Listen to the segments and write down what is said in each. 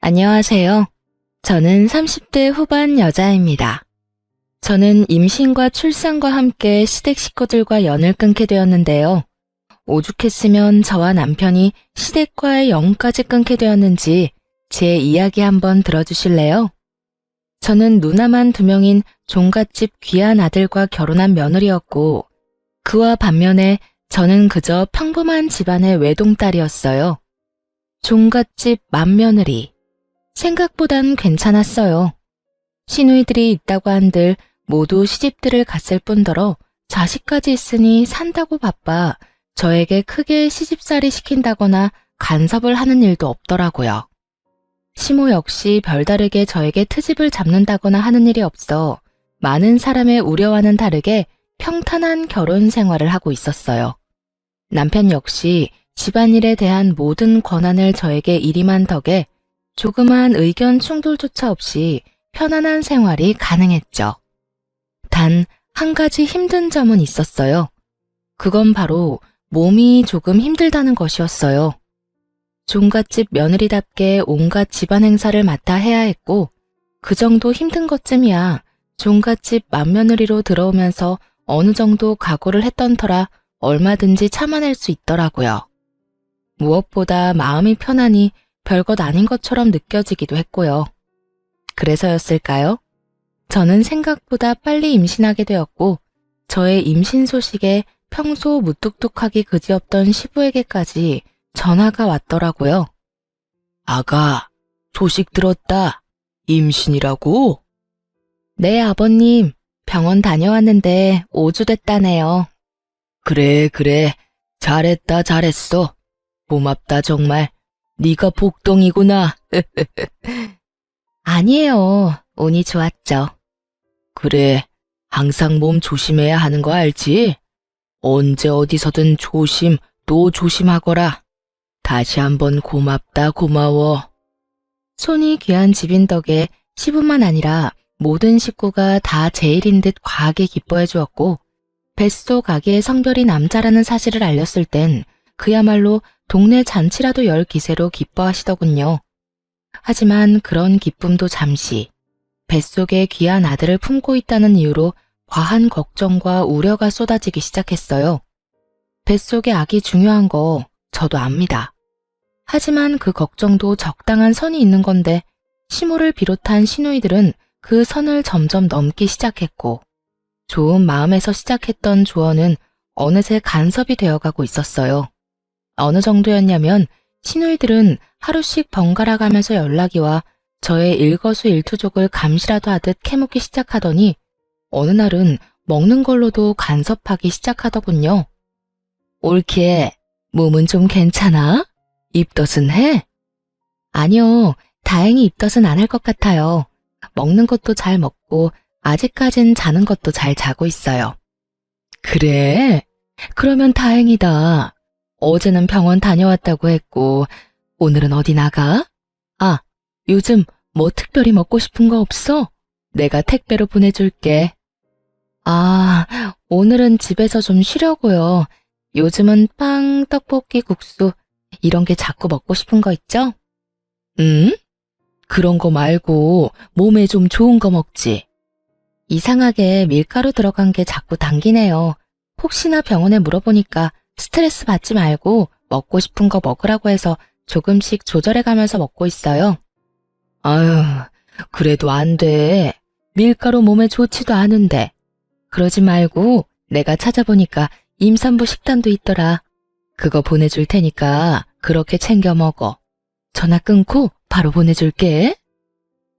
안녕하세요. 저는 30대 후반 여자입니다. 저는 임신과 출산과 함께 시댁 식구들과 연을 끊게 되었는데요. 오죽했으면 저와 남편이 시댁과의 연까지 끊게 되었는지 제 이야기 한번 들어주실래요? 저는 누나만 2명인 종갓집 귀한 아들과 결혼한 며느리였고, 그와 반면에 저는 그저 평범한 집안의 외동딸이었어요. 종갓집 맏며느리. 생각보단 괜찮았어요. 시누이들이 있다고 한들 모두 시집들을 갔을 뿐더러 자식까지 있으니 산다고 바빠 저에게 크게 시집살이 시킨다거나 간섭을 하는 일도 없더라고요. 시모 역시 별다르게 저에게 트집을 잡는다거나 하는 일이 없어 많은 사람의 우려와는 다르게 평탄한 결혼 생활을 하고 있었어요. 남편 역시 집안일에 대한 모든 권한을 저에게 일임한 덕에 조그만 의견 충돌조차 없이 편안한 생활이 가능했죠. 단 한 가지 힘든 점은 있었어요. 그건 바로 몸이 조금 힘들다는 것이었어요. 종갓집 며느리답게 온갖 집안 행사를 맡아 해야 했고, 그 정도 힘든 것쯤이야 종갓집 맏며느리로 들어오면서 어느 정도 각오를 했던 터라 얼마든지 참아낼 수 있더라고요. 무엇보다 마음이 편하니 별것 아닌 것처럼 느껴지기도 했고요. 그래서였을까요? 저는 생각보다 빨리 임신하게 되었고, 저의 임신 소식에 평소 무뚝뚝하기 그지없던 시부에게까지 전화가 왔더라고요. 아가, 소식 들었다. 임신이라고? 네, 아버님. 병원 다녀왔는데 5주 됐다네요. 그래. 잘했다, 잘했어. 고맙다, 정말. 네가 복덩이구나. 아니에요. 운이 좋았죠. 그래, 항상 몸 조심해야 하는 거 알지? 언제 어디서든 조심 또 조심하거라. 다시 한번 고맙다, 고마워. 손이 귀한 집인 덕에 시부만 아니라 모든 식구가 다 제 일인 듯 과하게 기뻐해 주었고, 뱃속 아기의 성별이 남자라는 사실을 알렸을 땐 그야말로 동네 잔치라도 열 기세로 기뻐하시더군요. 하지만 그런 기쁨도 잠시, 뱃속에 귀한 아들을 품고 있다는 이유로 과한 걱정과 우려가 쏟아지기 시작했어요. 뱃속의 아기 중요한 거 저도 압니다. 하지만 그 걱정도 적당한 선이 있는 건데, 시모를 비롯한 시누이들은 그 선을 점점 넘기 시작했고, 좋은 마음에서 시작했던 조언은 어느새 간섭이 되어가고 있었어요. 어느 정도였냐면 시누이들은 하루씩 번갈아 가면서 연락이 와 저의 일거수일투족을 감시라도 하듯 캐묻기 시작하더니 어느 날은 먹는 걸로도 간섭하기 시작하더군요. 올키에 몸은 좀 괜찮아? 입덧은 해? 아니요, 다행히 입덧은 안 할 것 같아요. 먹는 것도 잘 먹고 아직까진 자는 것도 잘 자고 있어요. 그래? 그러면 다행이다. 어제는 병원 다녀왔다고 했고, 오늘은 어디 나가? 아, 요즘 뭐 특별히 먹고 싶은 거 없어? 내가 택배로 보내줄게. 아, 오늘은 집에서 좀 쉬려고요. 요즘은 빵, 떡볶이, 국수 이런 게 자꾸 먹고 싶은 거 있죠? 응? 그런 거 말고 몸에 좀 좋은 거 먹지. 이상하게 밀가루 들어간 게 자꾸 당기네요. 혹시나 병원에 물어보니까 스트레스 받지 말고 먹고 싶은 거 먹으라고 해서 조금씩 조절해 가면서 먹고 있어요. 아유, 그래도 안 돼. 밀가루 몸에 좋지도 않은데. 그러지 말고 내가 찾아보니까 임산부 식단도 있더라. 그거 보내줄 테니까 그렇게 챙겨 먹어. 전화 끊고 바로 보내줄게.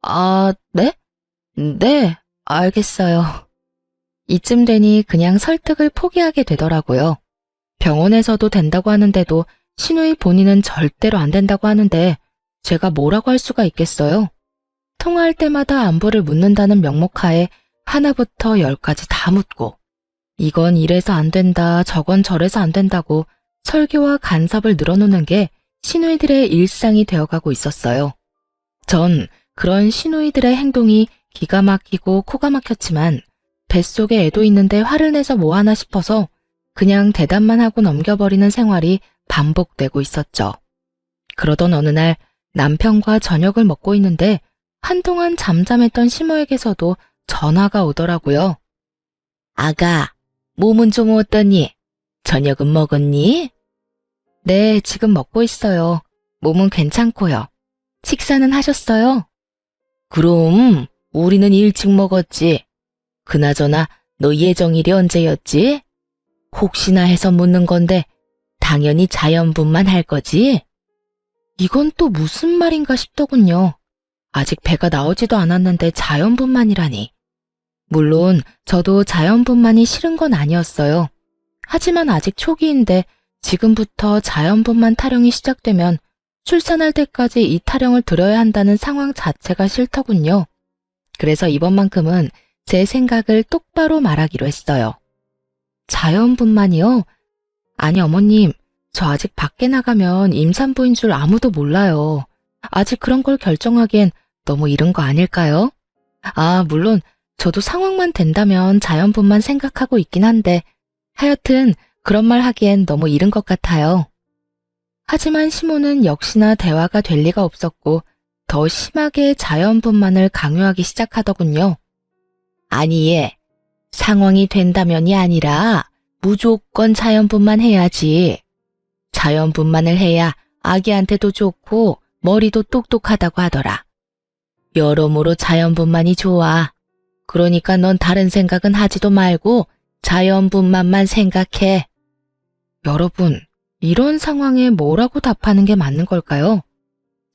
아, 네? 네, 알겠어요. 이쯤 되니 그냥 설득을 포기하게 되더라고요. 병원에서도 된다고 하는데도 시누이 본인은 절대로 안 된다고 하는데 제가 뭐라고 할 수가 있겠어요? 통화할 때마다 안부를 묻는다는 명목하에 하나부터 10까지 다 묻고, 이건 이래서 안 된다, 저건 저래서 안 된다고 설교와 간섭을 늘어놓는 게 시누이들의 일상이 되어가고 있었어요. 전 그런 시누이들의 행동이 기가 막히고 코가 막혔지만 뱃속에 애도 있는데 화를 내서 뭐하나 싶어서 그냥 대답만 하고 넘겨버리는 생활이 반복되고 있었죠. 그러던 어느 날 남편과 저녁을 먹고 있는데 한동안 잠잠했던 시모에게서도 전화가 오더라고요. 아가, 몸은 좀 어떠니? 저녁은 먹었니? 네, 지금 먹고 있어요. 몸은 괜찮고요. 식사는 하셨어요? 그럼 우리는 일찍 먹었지. 그나저나 너 예정일이 언제였지? 혹시나 해서 묻는 건데 당연히 자연분만 할 거지? 이건 또 무슨 말인가 싶더군요. 아직 배가 나오지도 않았는데 자연분만이라니. 물론 저도 자연분만이 싫은 건 아니었어요. 하지만 아직 초기인데 지금부터 자연분만 타령이 시작되면 출산할 때까지 이 타령을 들어야 한다는 상황 자체가 싫더군요. 그래서 이번만큼은 제 생각을 똑바로 말하기로 했어요. 자연분만이요? 아니 어머님, 저 아직 밖에 나가면 임산부인 줄 아무도 몰라요. 아직 그런 걸 결정하기엔 너무 이른 거 아닐까요? 아, 물론 저도 상황만 된다면 자연분만 생각하고 있긴 한데 하여튼 그런 말 하기엔 너무 이른 것 같아요. 하지만 시모는 역시나 대화가 될 리가 없었고 더 심하게 자연분만을 강요하기 시작하더군요. 아니 얘, 상황이 된다면이 아니라 무조건 자연분만 해야지. 자연분만을 해야 아기한테도 좋고 머리도 똑똑하다고 하더라. 여러모로 자연분만이 좋아. 그러니까 넌 다른 생각은 하지도 말고 자연분만만 생각해. 여러분, 이런 상황에 뭐라고 답하는 게 맞는 걸까요?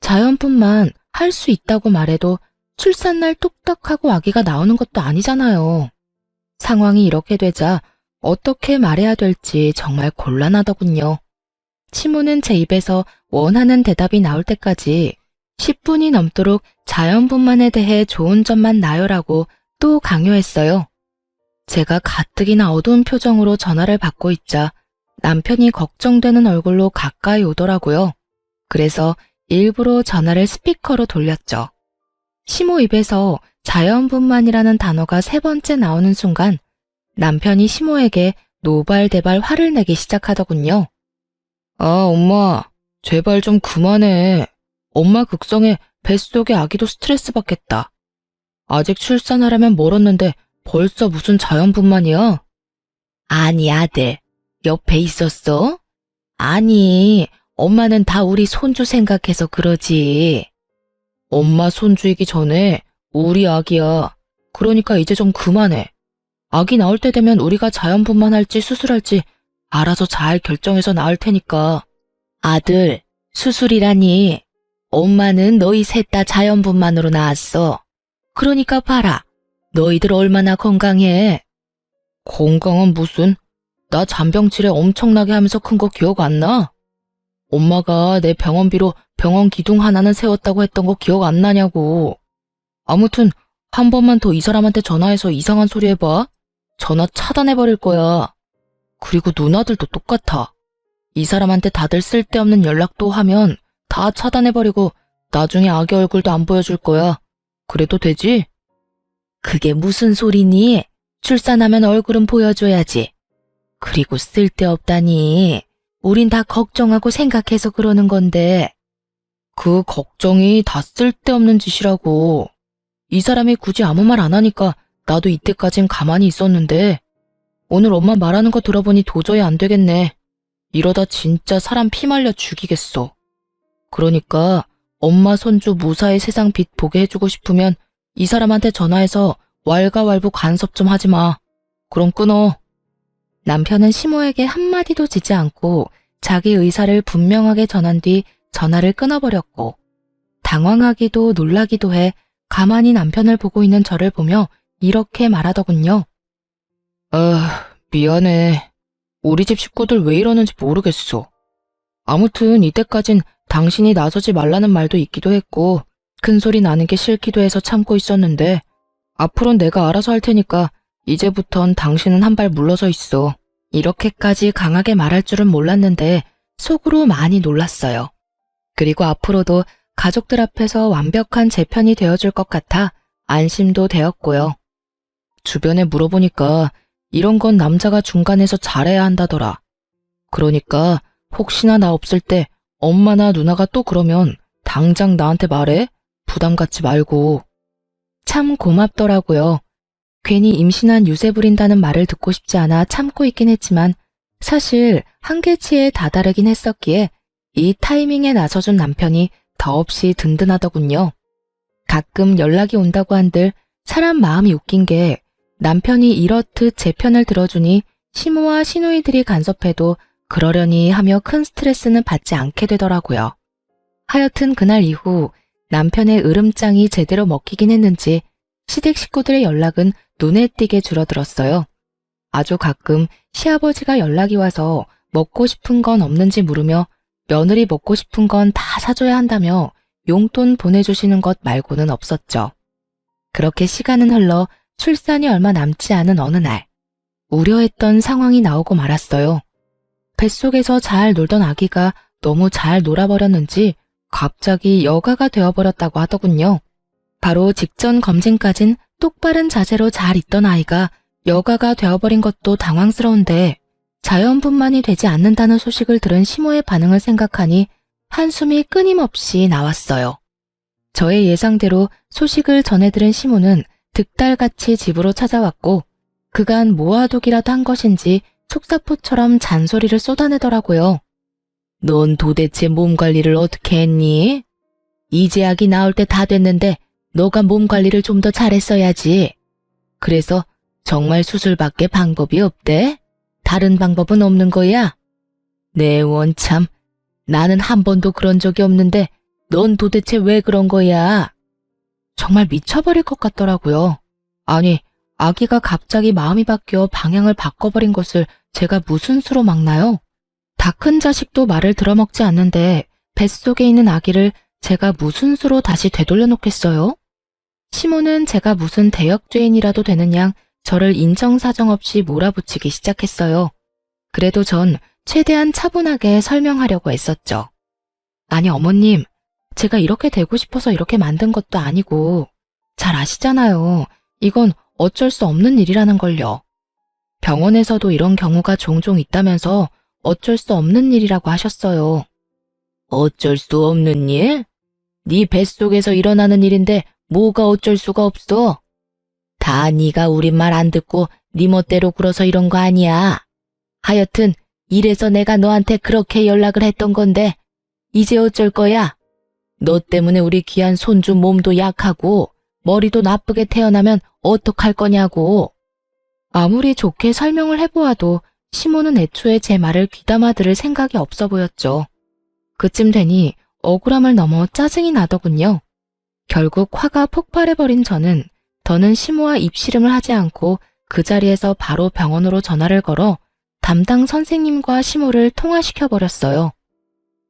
자연분만 할 수 있다고 말해도 출산날 뚝딱하고 아기가 나오는 것도 아니잖아요. 상황이 이렇게 되자 어떻게 말해야 될지 정말 곤란하더군요. 시모는 제 입에서 원하는 대답이 나올 때까지 10분이 넘도록 자연분만에 대해 좋은 점만 나열하고 또 강요했어요. 제가 가뜩이나 어두운 표정으로 전화를 받고 있자 남편이 걱정되는 얼굴로 가까이 오더라고요. 그래서 일부러 전화를 스피커로 돌렸죠. 시모 입에서 자연분만이라는 단어가 3번째 나오는 순간 남편이 시모에게 노발대발 화를 내기 시작하더군요. 아, 엄마, 제발 좀 그만해. 엄마 극성에 뱃속의 아기도 스트레스 받겠다. 아직 출산하려면 멀었는데 벌써 무슨 자연분만이야? 아니, 아들, 옆에 있었어? 아니, 엄마는 다 우리 손주 생각해서 그러지. 엄마 손주이기 전에 우리 아기야. 그러니까 이제 좀 그만해. 아기 나올 때 되면 우리가 자연분만할지 수술할지 알아서 잘 결정해서 낳을 테니까. 아들, 수술이라니. 엄마는 너희 셋 다 자연분만으로 낳았어. 그러니까 봐라. 너희들 얼마나 건강해. 건강은 무슨? 나 잔병치레 엄청나게 하면서 큰 거 기억 안 나? 엄마가 내 병원비로 병원 기둥 하나는 세웠다고 했던 거 기억 안 나냐고. 아무튼 한 번만 더 이 사람한테 전화해서 이상한 소리 해봐. 전화 차단해버릴 거야. 그리고 누나들도 똑같아. 이 사람한테 다들 쓸데없는 연락도 하면 다 차단해버리고 나중에 아기 얼굴도 안 보여줄 거야. 그래도 되지? 그게 무슨 소리니? 출산하면 얼굴은 보여줘야지. 그리고 쓸데없다니. 우린 다 걱정하고 생각해서 그러는 건데. 그 걱정이 다 쓸데없는 짓이라고. 이 사람이 굳이 아무 말 안 하니까 나도 이때까진 가만히 있었는데 오늘 엄마 말하는 거 들어보니 도저히 안 되겠네. 이러다 진짜 사람 피 말려 죽이겠어. 그러니까 엄마 손주 무사히 세상 빛 보게 해주고 싶으면 이 사람한테 전화해서 왈가왈부 간섭 좀 하지 마. 그럼 끊어. 남편은 시모에게 한마디도 지지 않고 자기 의사를 분명하게 전한 뒤 전화를 끊어버렸고 당황하기도 놀라기도 해 가만히 남편을 보고 있는 저를 보며 이렇게 말하더군요. 미안해. 우리 집 식구들 왜 이러는지 모르겠어. 아무튼 이때까진 당신이 나서지 말라는 말도 있기도 했고 큰 소리 나는 게 싫기도 해서 참고 있었는데 앞으로는 내가 알아서 할 테니까 이제부턴 당신은 한 발 물러서 있어. 이렇게까지 강하게 말할 줄은 몰랐는데 속으로 많이 놀랐어요. 그리고 앞으로도 가족들 앞에서 완벽한 제 편이 되어줄 것 같아 안심도 되었고요. 주변에 물어보니까 이런 건 남자가 중간에서 잘해야 한다더라. 그러니까 혹시나 나 없을 때 엄마나 누나가 또 그러면 당장 나한테 말해. 부담 갖지 말고. 참 고맙더라고요. 괜히 임신한 유세 부린다는 말을 듣고 싶지 않아 참고 있긴 했지만 사실 한계치에 다다르긴 했었기에 이 타이밍에 나서준 남편이 더없이 든든하더군요. 가끔 연락이 온다고 한들 사람 마음이 웃긴 게 남편이 이렇듯 제 편을 들어주니 시모와 시누이들이 간섭해도 그러려니 하며 큰 스트레스는 받지 않게 되더라고요. 하여튼 그날 이후 남편의 으름장이 제대로 먹히긴 했는지 시댁 식구들의 연락은 눈에 띄게 줄어들었어요. 아주 가끔 시아버지가 연락이 와서 먹고 싶은 건 없는지 물으며 며느리 먹고 싶은 건 다 사줘야 한다며 용돈 보내주시는 것 말고는 없었죠. 그렇게 시간은 흘러 출산이 얼마 남지 않은 어느 날 우려했던 상황이 나오고 말았어요. 뱃속에서 잘 놀던 아기가 너무 잘 놀아버렸는지 갑자기 여가가 되어버렸다고 하더군요. 바로 직전 검진까진 똑바른 자세로 잘 있던 아이가 여가가 되어버린 것도 당황스러운데 자연분만이 되지 않는다는 소식을 들은 시모의 반응을 생각하니 한숨이 끊임없이 나왔어요. 저의 예상대로 소식을 전해들은 시모는 득달같이 집으로 찾아왔고 그간 모아두기라도 한 것인지 속사포처럼 잔소리를 쏟아내더라고요. 넌 도대체 몸 관리를 어떻게 했니? 이제 아기 나올 때 다 됐는데 너가 몸 관리를 좀 더 잘했어야지. 그래서 정말 수술밖에 방법이 없대? 다른 방법은 없는 거야? 내 원참, 나는 한 번도 그런 적이 없는데 넌 도대체 왜 그런 거야? 정말 미쳐버릴 것 같더라고요. 아니, 아기가 갑자기 마음이 바뀌어 방향을 바꿔버린 것을 제가 무슨 수로 막나요? 다 큰 자식도 말을 들어먹지 않는데 뱃속에 있는 아기를 제가 무슨 수로 다시 되돌려 놓겠어요? 시모는 제가 무슨 대역죄인이라도 되는 양 저를 인정사정 없이 몰아붙이기 시작했어요. 그래도 전 최대한 차분하게 설명하려고 애썼죠. 아니 어머님, 제가 이렇게 되고 싶어서 이렇게 만든 것도 아니고 잘 아시잖아요. 이건 어쩔 수 없는 일이라는 걸요. 병원에서도 이런 경우가 종종 있다면서 어쩔 수 없는 일이라고 하셨어요. 어쩔 수 없는 일? 네 뱃속에서 일어나는 일인데 뭐가 어쩔 수가 없어? 다 네가 우리 말 안 듣고 네 멋대로 굴어서 이런 거 아니야. 하여튼 이래서 내가 너한테 그렇게 연락을 했던 건데 이제 어쩔 거야? 너 때문에 우리 귀한 손주 몸도 약하고 머리도 나쁘게 태어나면 어떡할 거냐고. 아무리 좋게 설명을 해보아도 시모는 애초에 제 말을 귀담아 들을 생각이 없어 보였죠. 그쯤 되니 억울함을 넘어 짜증이 나더군요. 결국 화가 폭발해버린 저는 더는 시모와 입씨름을 하지 않고 그 자리에서 바로 병원으로 전화를 걸어 담당 선생님과 시모를 통화시켜버렸어요.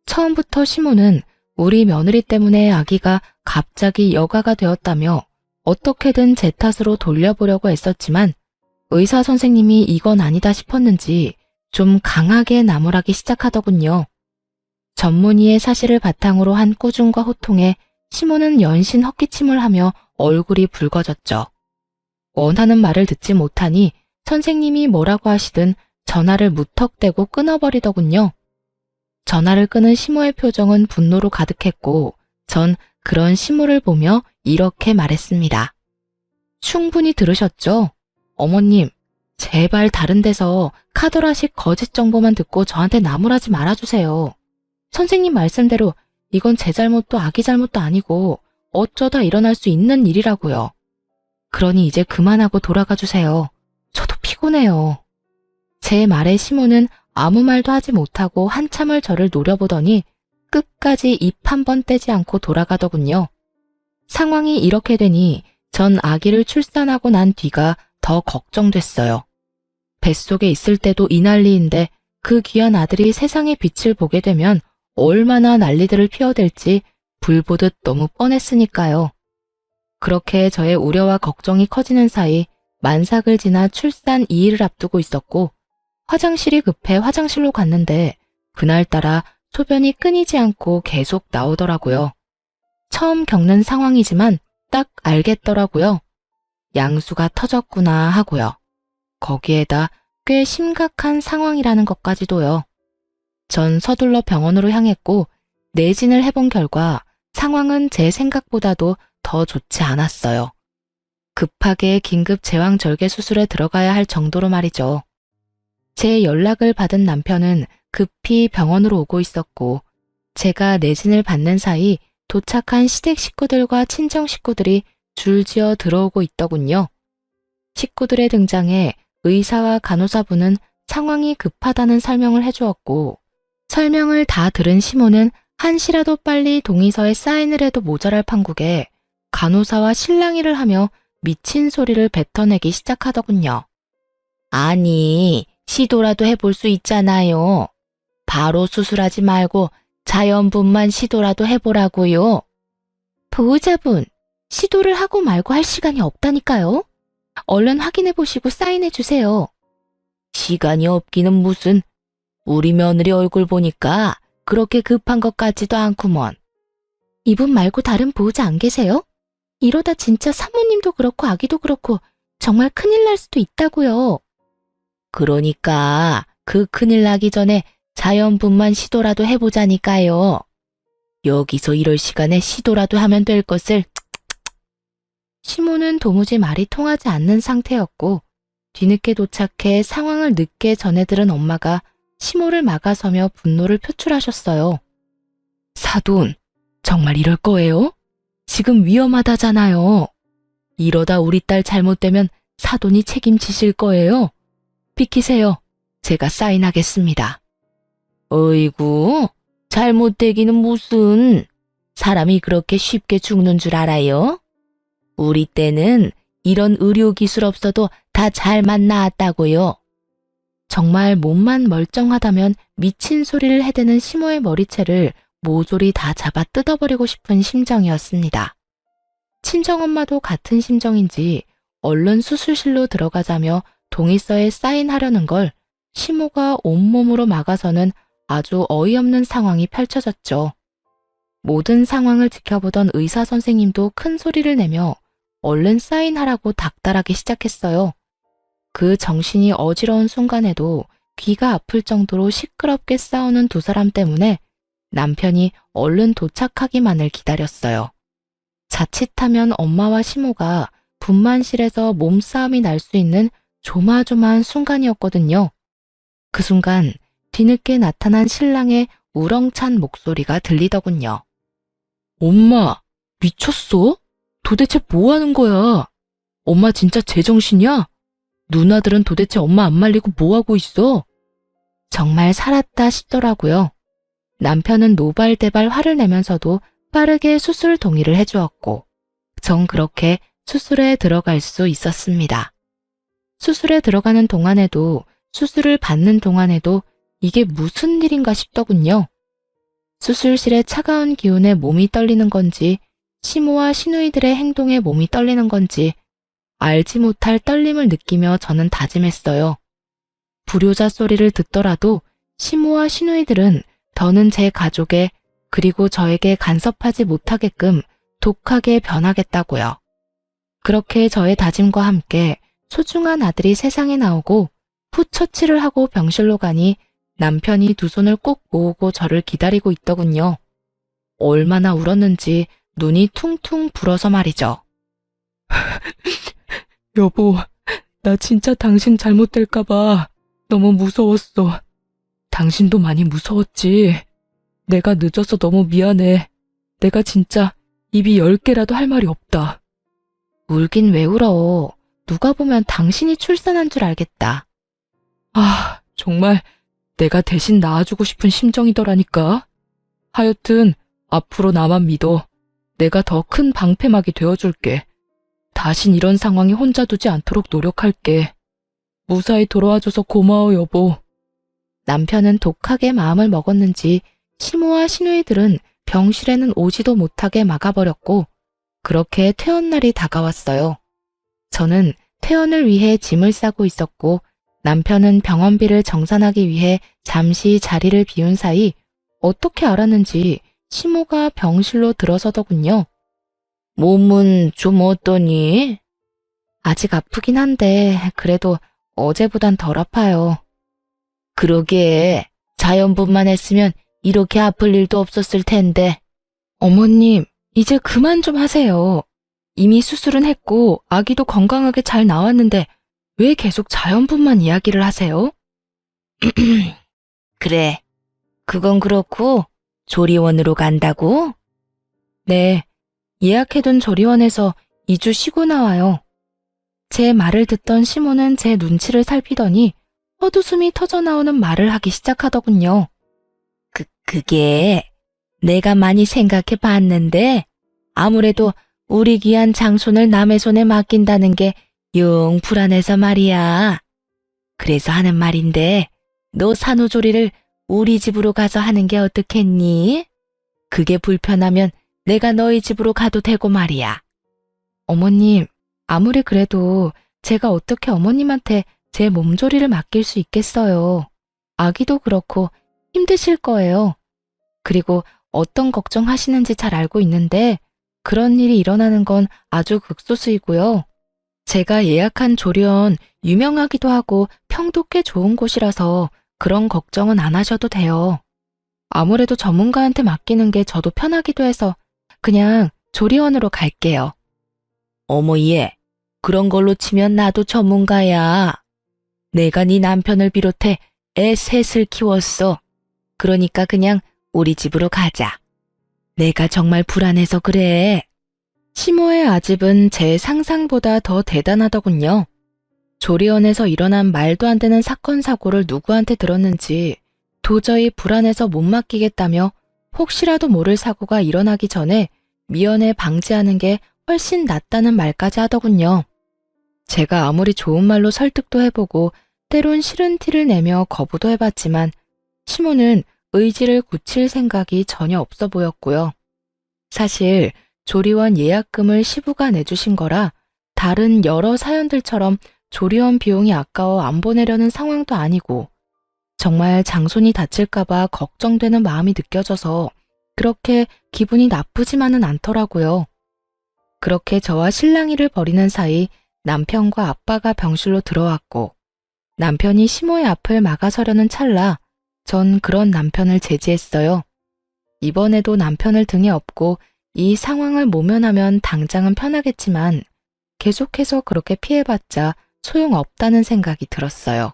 처음부터 시모는 우리 며느리 때문에 아기가 갑자기 여가가 되었다며 어떻게든 제 탓으로 돌려보려고 애썼지만 의사 선생님이 이건 아니다 싶었는지 좀 강하게 나무라기 시작하더군요. 전문의의 사실을 바탕으로 한 꾸중과 호통에 시모는 연신 헛기침을 하며 얼굴이 붉어졌죠. 원하는 말을 듣지 못하니 선생님이 뭐라고 하시든 전화를 무턱대고 끊어버리더군요. 전화를 끊은 시모의 표정은 분노로 가득했고 전 그런 시모를 보며 이렇게 말했습니다. 충분히 들으셨죠? 어머님, 제발 다른 데서 카더라식 거짓 정보만 듣고 저한테 나무라지 말아주세요. 선생님 말씀대로 이건 제 잘못도 아기 잘못도 아니고 어쩌다 일어날 수 있는 일이라고요. 그러니 이제 그만하고 돌아가 주세요. 저도 피곤해요. 제 말에 시모는 아무 말도 하지 못하고 한참을 저를 노려보더니 끝까지 입 한 번 떼지 않고 돌아가더군요. 상황이 이렇게 되니 전 아기를 출산하고 난 뒤가 더 걱정됐어요. 뱃속에 있을 때도 이 난리인데 그 귀한 아들이 세상의 빛을 보게 되면 얼마나 난리들을 피워댈지 불보듯 너무 뻔했으니까요. 그렇게 저의 우려와 걱정이 커지는 사이 만삭을 지나 출산 2일을 앞두고 있었고 화장실이 급해 화장실로 갔는데 그날따라 소변이 끊이지 않고 계속 나오더라고요. 처음 겪는 상황이지만 딱 알겠더라고요. 양수가 터졌구나 하고요. 거기에다 꽤 심각한 상황이라는 것까지도요. 전 서둘러 병원으로 향했고 내진을 해본 결과 상황은 제 생각보다도 더 좋지 않았어요. 급하게 긴급 제왕절개 수술에 들어가야 할 정도로 말이죠. 제 연락을 받은 남편은 급히 병원으로 오고 있었고, 제가 내진을 받는 사이 도착한 시댁 식구들과 친정 식구들이 줄지어 들어오고 있더군요. 식구들의 등장에 의사와 간호사분은 상황이 급하다는 설명을 해주었고, 설명을 다 들은 시모는 한시라도 빨리 동의서에 사인을 해도 모자랄 판국에 간호사와 실랑이를 하며 미친 소리를 뱉어내기 시작하더군요. 아니, 시도라도 해볼 수 있잖아요. 바로 수술하지 말고 자연분만 시도라도 해보라고요. 보호자분, 시도를 하고 말고 할 시간이 없다니까요. 얼른 확인해보시고 사인해주세요. 시간이 없기는 무슨. 우리 며느리 얼굴 보니까 그렇게 급한 것 같지도 않구먼. 이분 말고 다른 보호자 안 계세요? 이러다 진짜 사모님도 그렇고 아기도 그렇고 정말 큰일 날 수도 있다고요. 그러니까 그 큰일 나기 전에 자연분만 시도라도 해보자니까요. 여기서 이럴 시간에 시도라도 하면 될 것을. 시모는 도무지 말이 통하지 않는 상태였고, 뒤늦게 도착해 상황을 늦게 전해들은 엄마가 시모를 막아서며 분노를 표출하셨어요. 사돈, 정말 이럴 거예요? 지금 위험하다잖아요. 이러다 우리 딸 잘못되면 사돈이 책임지실 거예요. 비키세요. 제가 사인하겠습니다. 어이구, 잘못되기는 무슨. 사람이 그렇게 쉽게 죽는 줄 알아요? 우리 때는 이런 의료기술 없어도 다 잘만 나았다고요. 정말 몸만 멀쩡하다면 미친 소리를 해대는 시모의 머리채를 모조리 다 잡아 뜯어버리고 싶은 심정이었습니다. 친정엄마도 같은 심정인지 얼른 수술실로 들어가자며 동의서에 사인하려는 걸 시모가 온몸으로 막아서는 아주 어이없는 상황이 펼쳐졌죠. 모든 상황을 지켜보던 의사 선생님도 큰 소리를 내며 얼른 사인하라고 닥달하기 시작했어요. 그 정신이 어지러운 순간에도 귀가 아플 정도로 시끄럽게 싸우는 두 사람 때문에 남편이 얼른 도착하기만을 기다렸어요. 자칫하면 엄마와 시모가 분만실에서 몸싸움이 날 수 있는 조마조마한 순간이었거든요. 그 순간 뒤늦게 나타난 신랑의 우렁찬 목소리가 들리더군요. 엄마, 미쳤어? 도대체 뭐 하는 거야? 엄마 진짜 제정신이야? 누나들은 도대체 엄마 안 말리고 뭐 하고 있어? 정말 살았다 싶더라고요. 남편은 노발대발 화를 내면서도 빠르게 수술 동의를 해주었고, 전 그렇게 수술에 들어갈 수 있었습니다. 수술에 들어가는 동안에도, 수술을 받는 동안에도 이게 무슨 일인가 싶더군요. 수술실의 차가운 기운에 몸이 떨리는 건지, 시모와 시누이들의 행동에 몸이 떨리는 건지, 알지 못할 떨림을 느끼며 저는 다짐했어요. 불효자 소리를 듣더라도 시모와 시누이들은 더는 제 가족에 그리고 저에게 간섭하지 못하게끔 독하게 변하겠다고요. 그렇게 저의 다짐과 함께 소중한 아들이 세상에 나오고 후 처치를 하고 병실로 가니 남편이 두 손을 꼭 모으고 저를 기다리고 있더군요. 얼마나 울었는지 눈이 퉁퉁 불어서 말이죠. 여보, 나 진짜 당신 잘못될까봐 너무 무서웠어. 당신도 많이 무서웠지. 내가 늦어서 너무 미안해. 내가 진짜 입이 10개라도 할 말이 없다. 울긴 왜 울어. 누가 보면 당신이 출산한 줄 알겠다. 아, 정말 내가 대신 낳아주고 싶은 심정이더라니까. 하여튼 앞으로 나만 믿어. 내가 더 큰 방패막이 되어줄게. 다신 이런 상황에 혼자 두지 않도록 노력할게. 무사히 돌아와줘서 고마워, 여보. 남편은 독하게 마음을 먹었는지 시모와 시누이들은 병실에는 오지도 못하게 막아버렸고, 그렇게 퇴원날이 다가왔어요. 저는 퇴원을 위해 짐을 싸고 있었고, 남편은 병원비를 정산하기 위해 잠시 자리를 비운 사이 어떻게 알았는지 시모가 병실로 들어서더군요. 몸은 좀 어떠니? 아직 아프긴 한데 그래도 어제보단 덜 아파요. 그러게, 자연분만 했으면 이렇게 아플 일도 없었을 텐데. 어머님, 이제 그만 좀 하세요. 이미 수술은 했고 아기도 건강하게 잘 나왔는데 왜 계속 자연분만 이야기를 하세요? 그래, 그건 그렇고 조리원으로 간다고? 네, 예약해둔 조리원에서 2주 쉬고 나와요. 제 말을 듣던 시모는 제 눈치를 살피더니 헛웃음이 터져나오는 말을 하기 시작하더군요. 그게 내가 많이 생각해 봤는데 아무래도 우리 귀한 장손을 남의 손에 맡긴다는 게 영 불안해서 말이야. 그래서 하는 말인데 너 산후조리를 우리 집으로 가서 하는 게 어떻겠니? 그게 불편하면 내가 너희 집으로 가도 되고 말이야. 어머님, 아무리 그래도 제가 어떻게 어머님한테 제 몸조리를 맡길 수 있겠어요. 아기도 그렇고 힘드실 거예요. 그리고 어떤 걱정하시는지 잘 알고 있는데 그런 일이 일어나는 건 아주 극소수이고요. 제가 예약한 조리원 유명하기도 하고 평도 꽤 좋은 곳이라서 그런 걱정은 안 하셔도 돼요. 아무래도 전문가한테 맡기는 게 저도 편하기도 해서 그냥 조리원으로 갈게요. 어머 얘, 그런 걸로 치면 나도 전문가야. 내가 네 남편을 비롯해 애 셋을 키웠어. 그러니까 그냥 우리 집으로 가자. 내가 정말 불안해서 그래. 시모의 아집은 제 상상보다 더 대단하더군요. 조리원에서 일어난 말도 안 되는 사건 사고를 누구한테 들었는지 도저히 불안해서 못 맡기겠다며 혹시라도 모를 사고가 일어나기 전에 미연에 방지하는 게 훨씬 낫다는 말까지 하더군요. 제가 아무리 좋은 말로 설득도 해보고 때론 싫은 티를 내며 거부도 해봤지만 시모는 의지를 굳힐 생각이 전혀 없어 보였고요. 사실 조리원 예약금을 시부가 내주신 거라 다른 여러 사연들처럼 조리원 비용이 아까워 안 보내려는 상황도 아니고 정말 장손이 다칠까봐 걱정되는 마음이 느껴져서 그렇게 기분이 나쁘지만은 않더라고요. 그렇게 저와 실랑이를 벌이는 사이 남편과 아빠가 병실로 들어왔고 남편이 시모의 앞을 막아서려는 찰나 전 그런 남편을 제지했어요. 이번에도 남편을 등에 업고 이 상황을 모면하면 당장은 편하겠지만 계속해서 그렇게 피해봤자 소용없다는 생각이 들었어요.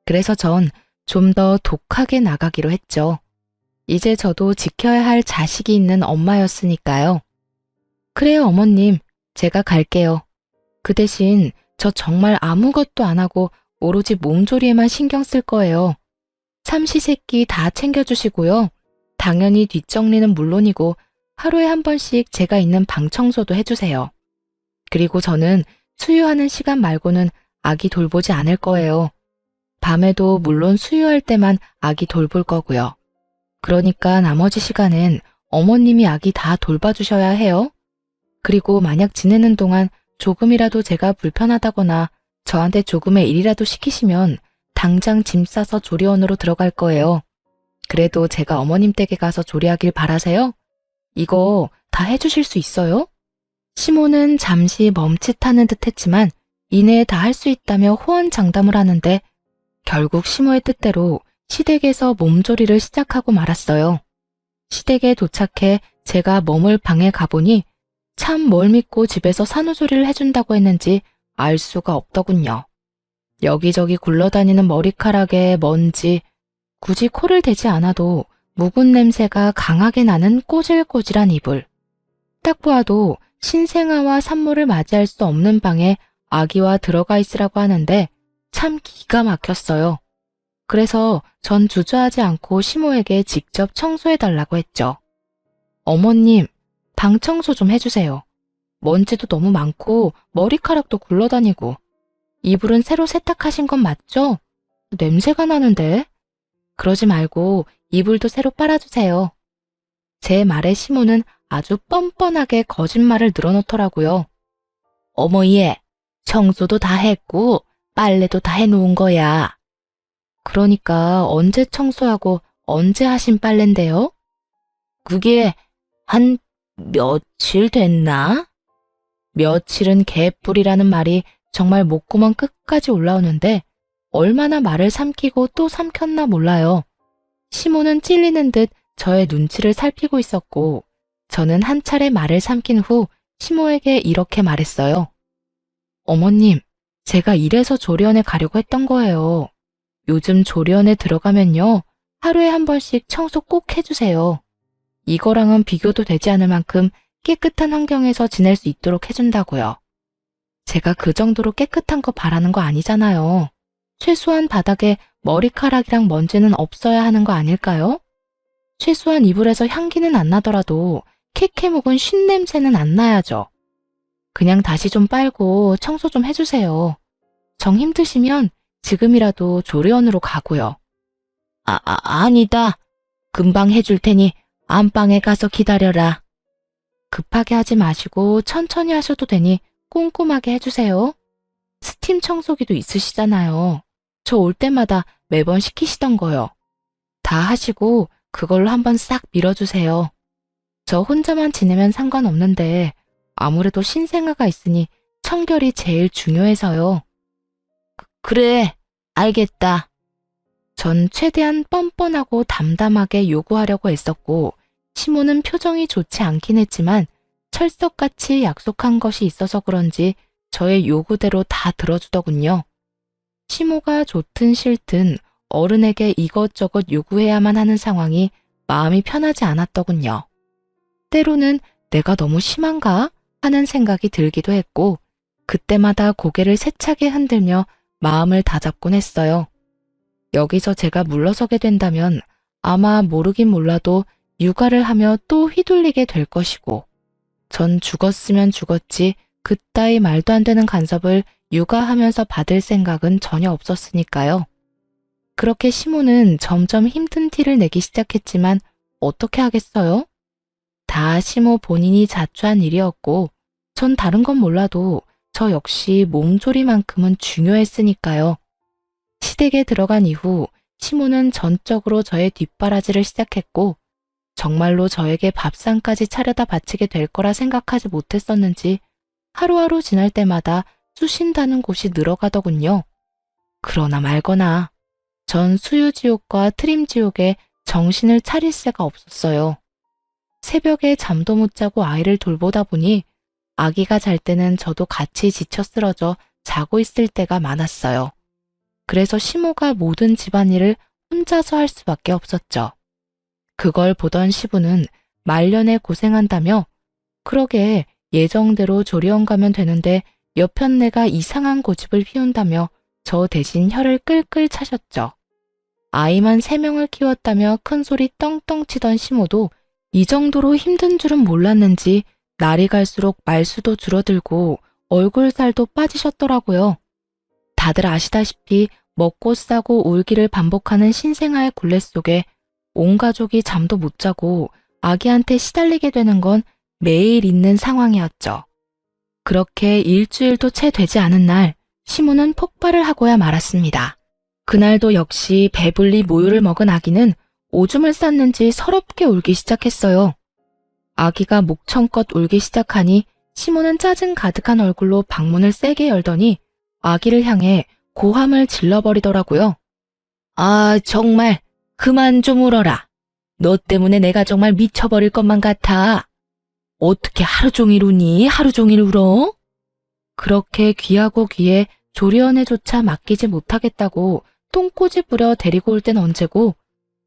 그래서 전 좀 더 독하게 나가기로 했죠. 이제 저도 지켜야 할 자식이 있는 엄마였으니까요. 그래요, 어머님. 제가 갈게요. 그 대신 저 정말 아무것도 안 하고 오로지 몸조리에만 신경 쓸 거예요. 삼시세끼 다 챙겨주시고요. 당연히 뒷정리는 물론이고 하루에 한 번씩 제가 있는 방 청소도 해주세요. 그리고 저는 수유하는 시간 말고는 아기 돌보지 않을 거예요. 밤에도 물론 수유할 때만 아기 돌볼 거고요. 그러니까 나머지 시간은 어머님이 아기 다 돌봐주셔야 해요. 그리고 만약 지내는 동안 조금이라도 제가 불편하다거나 저한테 조금의 일이라도 시키시면 당장 짐 싸서 조리원으로 들어갈 거예요. 그래도 제가 어머님 댁에 가서 조리하길 바라세요? 이거 다 해주실 수 있어요? 시모는 잠시 멈칫하는 듯 했지만 이내에 다 할 수 있다며 호언장담을 하는데 결국 시모의 뜻대로 시댁에서 몸조리를 시작하고 말았어요. 시댁에 도착해 제가 머물 방에 가보니 참 뭘 믿고 집에서 산후조리를 해준다고 했는지 알 수가 없더군요. 여기저기 굴러다니는 머리카락에 먼지, 굳이 코를 대지 않아도 묵은 냄새가 강하게 나는 꼬질꼬질한 이불. 딱 보아도 신생아와 산모를 맞이할 수 없는 방에 아기와 들어가 있으라고 하는데 참 기가 막혔어요. 그래서 전 주저하지 않고 시모에게 직접 청소해달라고 했죠. 어머님, 방 청소 좀 해주세요. 먼지도 너무 많고 머리카락도 굴러다니고. 이불은 새로 세탁하신 건 맞죠? 냄새가 나는데. 그러지 말고 이불도 새로 빨아주세요. 제 말에 시모는 아주 뻔뻔하게 거짓말을 늘어놓더라고요. 어머 얘, 청소도 다 했고 빨래도 다 해놓은 거야. 그러니까 언제 청소하고 언제 하신 빨래인데요? 그게 한 며칠 됐나? 며칠은 개뿔이라는 말이 정말 목구멍 끝까지 올라오는데 얼마나 말을 삼키고 또 삼켰나 몰라요. 시모는 찔리는 듯 저의 눈치를 살피고 있었고 저는 한 차례 말을 삼킨 후 시모에게 이렇게 말했어요. 어머님, 제가 이래서 조리원에 가려고 했던 거예요. 요즘 조리원에 들어가면요, 하루에 한 번씩 청소 꼭 해주세요. 이거랑은 비교도 되지 않을 만큼 깨끗한 환경에서 지낼 수 있도록 해준다고요. 제가 그 정도로 깨끗한 거 바라는 거 아니잖아요. 최소한 바닥에 머리카락이랑 먼지는 없어야 하는 거 아닐까요? 최소한 이불에서 향기는 안 나더라도 캐캐 묵은 쉰 냄새는 안 나야죠. 그냥 다시 좀 빨고 청소 좀 해주세요. 정 힘드시면 지금이라도 조리원으로 가고요. 아니다. 금방 해줄 테니 안방에 가서 기다려라. 급하게 하지 마시고 천천히 하셔도 되니 꼼꼼하게 해주세요. 스팀 청소기도 있으시잖아요. 저 올 때마다 매번 시키시던 거요. 다 하시고 그걸로 한번 싹 밀어주세요. 저 혼자만 지내면 상관없는데 아무래도 신생아가 있으니 청결이 제일 중요해서요. 그래, 알겠다. 전 최대한 뻔뻔하고 담담하게 요구하려고 애썼고 시모는 표정이 좋지 않긴 했지만 철석같이 약속한 것이 있어서 그런지 저의 요구대로 다 들어주더군요. 시모가 좋든 싫든 어른에게 이것저것 요구해야만 하는 상황이 마음이 편하지 않았더군요. 때로는 내가 너무 심한가 하는 생각이 들기도 했고 그때마다 고개를 세차게 흔들며 마음을 다잡곤 했어요. 여기서 제가 물러서게 된다면 아마 모르긴 몰라도 육아를 하며 또 휘둘리게 될 것이고 전 죽었으면 죽었지 그따위 말도 안 되는 간섭을 육아하면서 받을 생각은 전혀 없었으니까요. 그렇게 시모는 점점 힘든 티를 내기 시작했지만 어떻게 하겠어요? 다 시모 본인이 자초한 일이었고 전 다른 건 몰라도 저 역시 몸조리만큼은 중요했으니까요. 시댁에 들어간 이후 시모는 전적으로 저의 뒷바라지를 시작했고 정말로 저에게 밥상까지 차려다 바치게 될 거라 생각하지 못했었는지 하루하루 지날 때마다 쑤신다는 곳이 늘어가더군요. 그러나 말거나 전 수유지옥과 트림지옥에 정신을 차릴 새가 없었어요. 새벽에 잠도 못 자고 아이를 돌보다 보니 아기가 잘 때는 저도 같이 지쳐 쓰러져 자고 있을 때가 많았어요. 그래서 시모가 모든 집안일을 혼자서 할 수밖에 없었죠. 그걸 보던 시부는 말년에 고생한다며 그러게 예정대로 조리원 가면 되는데 여편네가 이상한 고집을 피운다며 저 대신 혀를 끌끌 차셨죠. 아이만 3명을 키웠다며 큰소리 떵떵 치던 시모도 이 정도로 힘든 줄은 몰랐는지 날이 갈수록 말수도 줄어들고 얼굴살도 빠지셨더라고요. 다들 아시다시피 먹고 싸고 울기를 반복하는 신생아의 굴레 속에 온 가족이 잠도 못 자고 아기한테 시달리게 되는 건 매일 있는 상황이었죠. 그렇게 일주일도 채 되지 않은 날 시모는 폭발을 하고야 말았습니다. 그날도 역시 배불리 모유를 먹은 아기는 오줌을 쌌는지 서럽게 울기 시작했어요. 아기가 목청껏 울기 시작하니 시모는 짜증 가득한 얼굴로 방문을 세게 열더니 아기를 향해 고함을 질러버리더라고요. 아, 정말 그만 좀 울어라. 너 때문에 내가 정말 미쳐버릴 것만 같아. 어떻게 하루 종일 우니? 하루 종일 울어? 그렇게 귀하고 귀에 조리원에조차 맡기지 못하겠다고 똥꼬지 부려 데리고 올 땐 언제고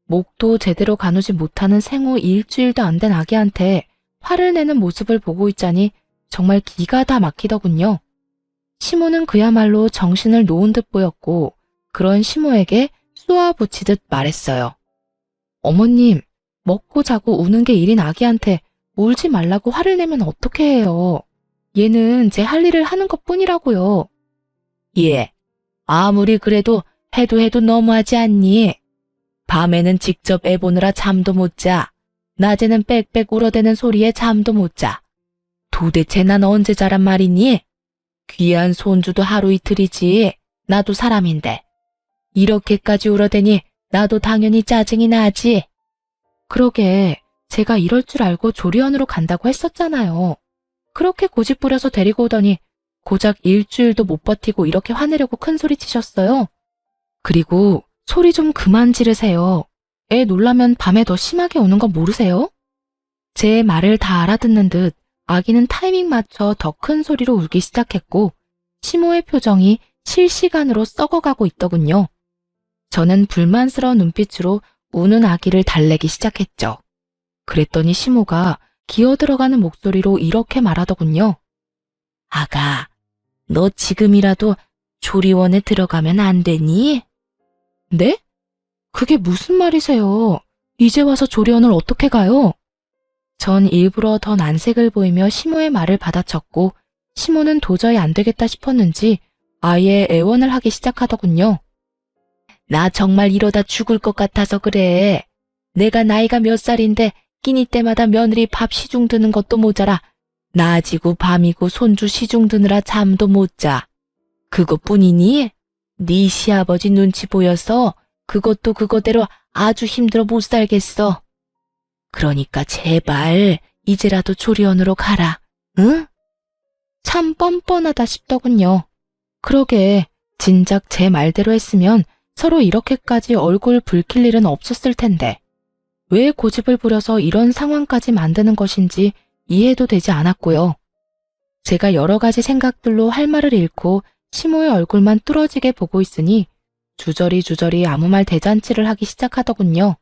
목도 제대로 가누지 못하는 생후 일주일도 안 된 아기한테 화를 내는 모습을 보고 있자니 정말 기가 다 막히더군요. 시모는 그야말로 정신을 놓은 듯 보였고 그런 시모에게 쏘아붙이듯 말했어요. 어머님, 먹고 자고 우는 게 일인 아기한테 울지 말라고 화를 내면 어떻게 해요? 얘는 제 할 일을 하는 것뿐이라고요. 예, 아무리 그래도 해도 너무하지 않니? 밤에는 직접 애 보느라 잠도 못 자. 낮에는 빽빽 울어대는 소리에 잠도 못 자. 도대체 난 언제 자란 말이니? 귀한 손주도 하루 이틀이지. 나도 사람인데. 이렇게까지 울어대니 나도 당연히 짜증이 나지. 그러게 제가 이럴 줄 알고 조리원으로 간다고 했었잖아요. 그렇게 고집 부려서 데리고 오더니 고작 일주일도 못 버티고 이렇게 화내려고 큰 소리 치셨어요. 그리고 소리 좀 그만 지르세요. 애 놀라면 밤에 더 심하게 우는 거 모르세요? 제 말을 다 알아듣는 듯 아기는 타이밍 맞춰 더 큰 소리로 울기 시작했고 시모의 표정이 실시간으로 썩어가고 있더군요. 저는 불만스러운 눈빛으로 우는 아기를 달래기 시작했죠. 그랬더니 시모가 기어들어가는 목소리로 이렇게 말하더군요. 아가, 너 지금이라도 조리원에 들어가면 안 되니? 네? 그게 무슨 말이세요? 이제 와서 조리원을 어떻게 가요? 전 일부러 더 난색을 보이며 시모의 말을 받아쳤고 시모는 도저히 안 되겠다 싶었는지 아예 애원을 하기 시작하더군요. 나 정말 이러다 죽을 것 같아서 그래. 내가 나이가 몇 살인데 끼니 때마다 며느리 밥 시중 드는 것도 모자라 낮이고 밤이고 손주 시중 드느라 잠도 못 자. 그것뿐이니? 네 시아버지 눈치 보여서 그것도 그거대로 아주 힘들어 못 살겠어. 그러니까 제발 이제라도 조리원으로 가라. 응? 참 뻔뻔하다 싶더군요. 그러게 진작 제 말대로 했으면 서로 이렇게까지 얼굴 붉힐 일은 없었을 텐데 왜 고집을 부려서 이런 상황까지 만드는 것인지 이해도 되지 않았고요. 제가 여러 가지 생각들로 할 말을 잃고 시모의 얼굴만 뚫어지게 보고 있으니 주저리 아무 말 대잔치를 하기 시작하더군요.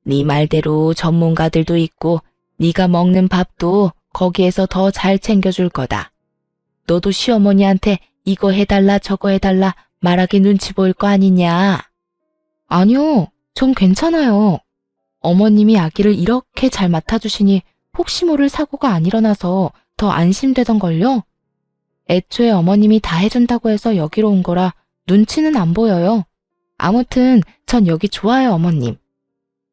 네 말대로 전문가들도 있고 네가 먹는 밥도 거기에서 더 잘 챙겨줄 거다. 너도 시어머니한테 이거 해달라 저거 해달라 말하기 눈치 보일 거 아니냐. 아니요, 전 괜찮아요. 어머님이 아기를 이렇게 잘 맡아주시니 혹시 모를 사고가 안 일어나서 더 안심되던걸요. 애초에 어머님이 다 해준다고 해서 여기로 온 거라 눈치는 안 보여요. 아무튼 전 여기 좋아요, 어머님.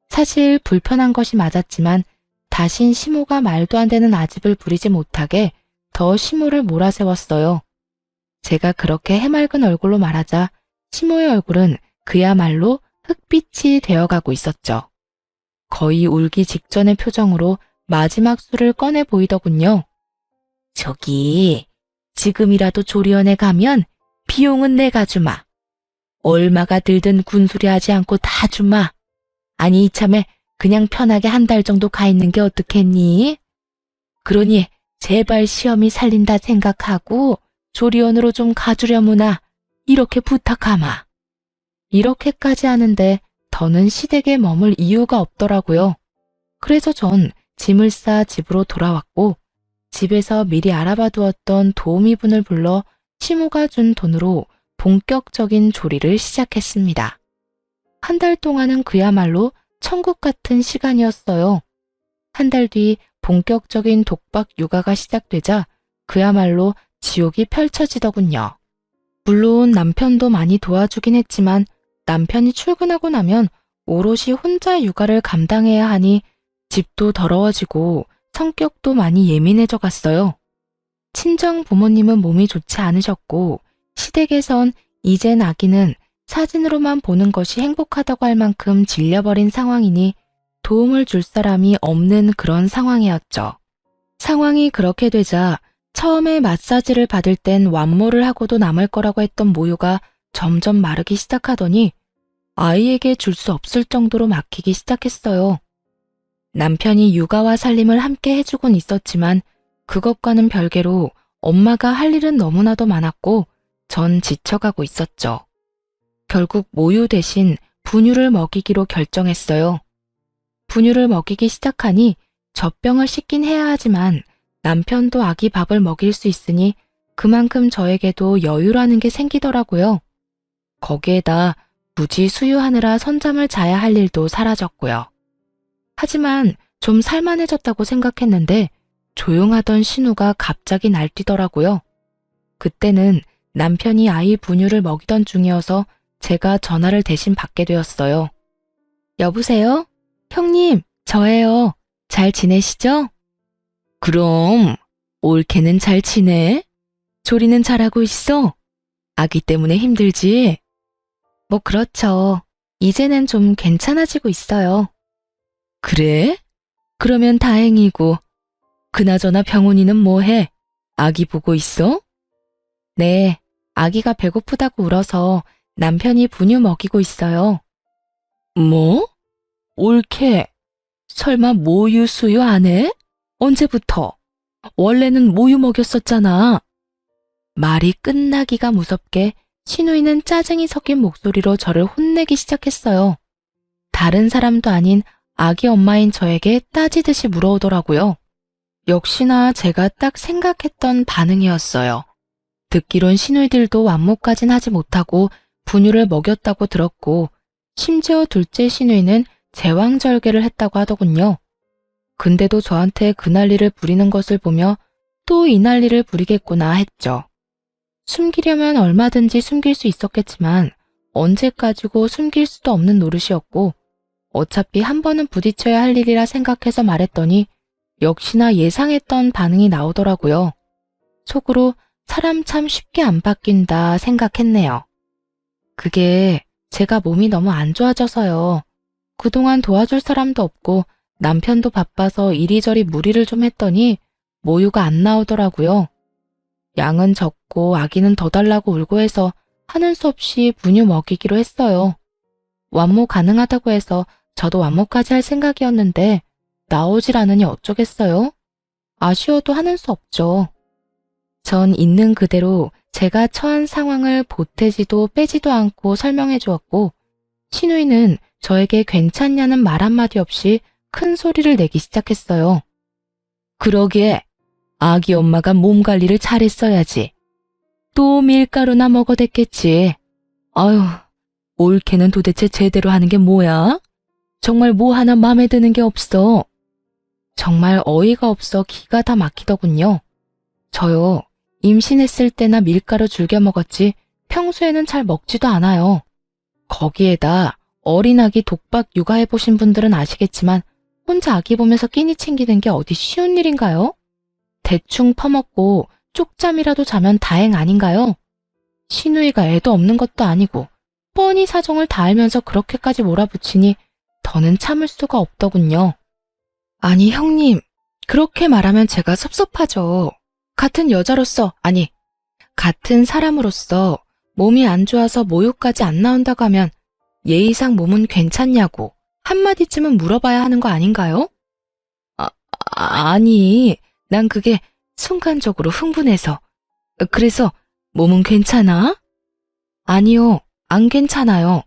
사실 불편한 것이 맞았지만 다신 시모가 말도 안 되는 아집을 부리지 못하게 더 시모를 몰아세웠어요. 제가 그렇게 해맑은 얼굴로 말하자 시모의 얼굴은 그야말로 흑빛이 되어가고 있었죠. 거의 울기 직전의 표정으로 마지막 술을 꺼내 보이더군요. 저기, 지금이라도 조리원에 가면 비용은 내가 주마. 얼마가 들든 군소리 하지 않고 다 주마. 아니 이참에 그냥 편하게 한 달 정도 가 있는 게 어떻겠니? 그러니 제발 시험이 살린다 생각하고 조리원으로 좀 가주려무나 이렇게 부탁하마. 이렇게까지 하는데 더는 시댁에 머물 이유가 없더라고요. 그래서 전 짐을 싸 집으로 돌아왔고 집에서 미리 알아봐 두었던 도우미분을 불러 시모가 준 돈으로 본격적인 조리를 시작했습니다. 한 달 동안은 그야말로 천국 같은 시간이었어요. 한 달 뒤 본격적인 독박 육아가 시작되자 그야말로 지옥이 펼쳐지더군요. 물론 남편도 많이 도와주긴 했지만 남편이 출근하고 나면 오롯이 혼자 육아를 감당해야 하니 집도 더러워지고 성격도 많이 예민해져 갔어요. 친정 부모님은 몸이 좋지 않으셨고 시댁에선 이젠 아기는 사진으로만 보는 것이 행복하다고 할 만큼 질려버린 상황이니 도움을 줄 사람이 없는 그런 상황이었죠. 상황이 그렇게 되자 처음에 마사지를 받을 땐 완모를 하고도 남을 거라고 했던 모유가 점점 마르기 시작하더니 아이에게 줄 수 없을 정도로 막히기 시작했어요. 남편이 육아와 살림을 함께 해주곤 있었지만 그것과는 별개로 엄마가 할 일은 너무나도 많았고 전 지쳐가고 있었죠. 결국 모유 대신 분유를 먹이기로 결정했어요. 분유를 먹이기 시작하니 젖병을 씻긴 해야 하지만 남편도 아기 밥을 먹일 수 있으니 그만큼 저에게도 여유라는 게 생기더라고요. 거기에다 굳이 수유하느라 선잠을 자야 할 일도 사라졌고요. 하지만 좀 살만해졌다고 생각했는데 조용하던 신우가 갑자기 날뛰더라고요. 그때는 남편이 아이 분유를 먹이던 중이어서 제가 전화를 대신 받게 되었어요. 여보세요? 형님, 저예요. 잘 지내시죠? 그럼 올케는 잘 지내? 조리는 잘하고 있어? 아기 때문에 힘들지? 뭐 그렇죠. 이제는 좀 괜찮아지고 있어요. 그래? 그러면 다행이고. 그나저나 병훈이는 뭐해? 아기 보고 있어? 네, 아기가 배고프다고 울어서 남편이 분유 먹이고 있어요. 뭐? 올케, 설마 모유 수유 안 해? 언제부터? 원래는 모유 먹였었잖아. 말이 끝나기가 무섭게 신우이는 짜증이 섞인 목소리로 저를 혼내기 시작했어요. 다른 사람도 아닌 아기 엄마인 저에게 따지듯이 물어오더라고요. 역시나 제가 딱 생각했던 반응이었어요. 듣기론 시누이들도 완모까진 하지 못하고 분유를 먹였다고 들었고, 심지어 둘째 시누이는 제왕절개를 했다고 하더군요. 근데도 저한테 그 난리를 부리는 것을 보며 또 이 난리를 부리겠구나 했죠. 숨기려면 얼마든지 숨길 수 있었겠지만 언제까지고 숨길 수도 없는 노릇이었고, 어차피 한 번은 부딪혀야 할 일이라 생각해서 말했더니 역시나 예상했던 반응이 나오더라고요. 속으로 사람 참 쉽게 안 바뀐다 생각했네요. 그게 제가 몸이 너무 안 좋아져서요. 그동안 도와줄 사람도 없고 남편도 바빠서 이리저리 무리를 좀 했더니 모유가 안 나오더라고요. 양은 적고 아기는 더 달라고 울고 해서 하는 수 없이 분유 먹이기로 했어요. 완모 가능하다고 해서 저도 완모까지 할 생각이었는데 나오질 않으니 어쩌겠어요? 아쉬워도 하는 수 없죠. 전 있는 그대로 제가 처한 상황을 보태지도 빼지도 않고 설명해 주었고, 시누이는 저에게 괜찮냐는 말 한마디 없이 큰 소리를 내기 시작했어요. 그러기에 아기 엄마가 몸 관리를 잘했어야지. 또 밀가루나 먹어댔겠지. 아유, 올케는 도대체 제대로 하는 게 뭐야? 정말 뭐 하나 마음에 드는 게 없어. 정말 어이가 없어 기가 다 막히더군요. 저요, 임신했을 때나 밀가루 즐겨 먹었지 평소에는 잘 먹지도 않아요. 거기에다 어린 아기 독박 육아해보신 분들은 아시겠지만 혼자 아기 보면서 끼니 챙기는 게 어디 쉬운 일인가요? 대충 퍼먹고 쪽잠이라도 자면 다행 아닌가요? 시누이가 애도 없는 것도 아니고 뻔히 사정을 다 알면서 그렇게까지 몰아붙이니 더는 참을 수가 없더군요. 아니 형님, 그렇게 말하면 제가 섭섭하죠. 같은 여자로서, 아니, 같은 사람으로서 몸이 안 좋아서 모유까지 안 나온다고 하면 예의상 몸은 괜찮냐고 한마디쯤은 물어봐야 하는 거 아닌가요? 아니, 난 그게 순간적으로 흥분해서. 그래서 몸은 괜찮아? 아니요, 안 괜찮아요.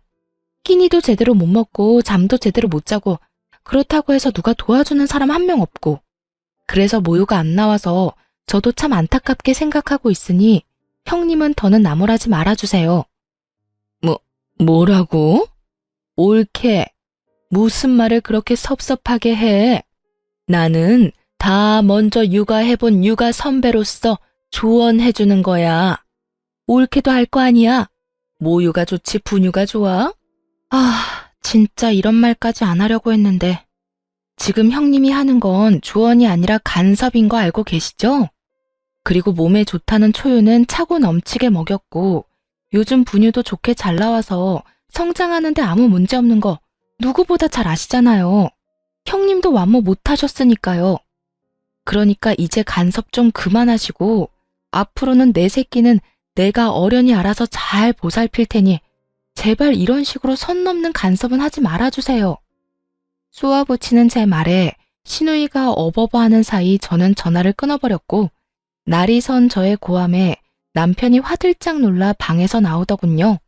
끼니도 제대로 못 먹고 잠도 제대로 못 자고 그렇다고 해서 누가 도와주는 사람 한 명 없고, 그래서 모유가 안 나와서 저도 참 안타깝게 생각하고 있으니 형님은 더는 나무라지 말아주세요. 뭐라고? 옳게. 무슨 말을 그렇게 섭섭하게 해? 나는 다 먼저 육아해본 육아 선배로서 조언해주는 거야. 옳게도 할 거 아니야. 모유가 좋지 분유가 좋아? 아, 진짜 이런 말까지 안 하려고 했는데 지금 형님이 하는 건 조언이 아니라 간섭인 거 알고 계시죠? 그리고 몸에 좋다는 초유는 차고 넘치게 먹였고 요즘 분유도 좋게 잘 나와서 성장하는데 아무 문제 없는 거 누구보다 잘 아시잖아요. 형님도 완모 못 하셨으니까요. 그러니까 이제 간섭 좀 그만하시고 앞으로는 내 새끼는 내가 어련히 알아서 잘 보살필 테니 제발 이런 식으로 선 넘는 간섭은 하지 말아주세요. 쏘아붙이는 제 말에 시누이가 어버버하는 사이 저는 전화를 끊어버렸고 날이 선 저의 고함에 남편이 화들짝 놀라 방에서 나오더군요.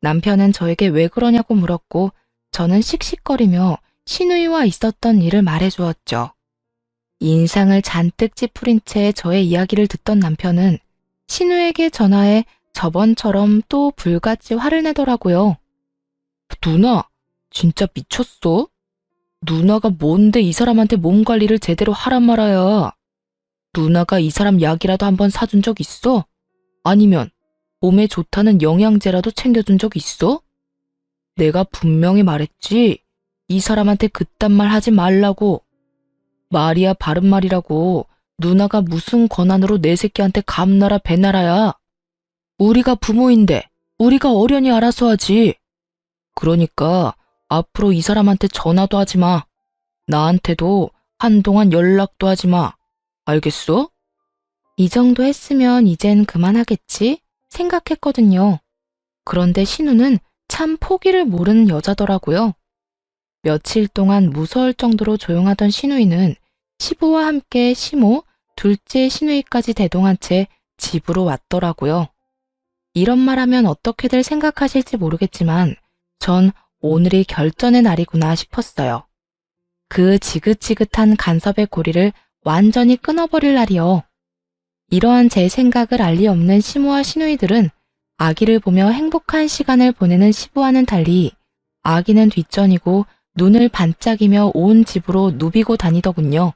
남편은 저에게 왜 그러냐고 물었고 저는 씩씩거리며 시누이와 있었던 일을 말해주었죠. 인상을 잔뜩 찌푸린 채 저의 이야기를 듣던 남편은 시누에게 전화해 저번처럼 또 불같이 화를 내더라고요. 누나, 진짜 미쳤어? 누나가 뭔데 이 사람한테 몸 관리를 제대로 하란 말아야. 누나가 이 사람 약이라도 한번 사준 적 있어? 아니면 몸에 좋다는 영양제라도 챙겨준 적 있어? 내가 분명히 말했지. 이 사람한테 그딴 말 하지 말라고. 말이야 바른 말이라고. 누나가 무슨 권한으로 내 새끼한테 감나라 배나라야. 우리가 부모인데 우리가 어련히 알아서 하지. 그러니까 앞으로 이 사람한테 전화도 하지 마. 나한테도 한동안 연락도 하지 마. 알겠어? 이 정도 했으면 이젠 그만하겠지 생각했거든요. 그런데 신우는 참 포기를 모르는 여자더라고요. 며칠 동안 무서울 정도로 조용하던 시누이는 시부와 함께 시모, 둘째 시누이까지 대동한 채 집으로 왔더라고요. 이런 말하면 어떻게들 생각하실지 모르겠지만 전 오늘이 결전의 날이구나 싶었어요. 그 지긋지긋한 간섭의 고리를 완전히 끊어버릴 날이요. 이러한 제 생각을 알 리 없는 시모와 시누이들은 아기를 보며 행복한 시간을 보내는 시부와는 달리 아기는 뒷전이고 눈을 반짝이며 온 집으로 누비고 다니더군요.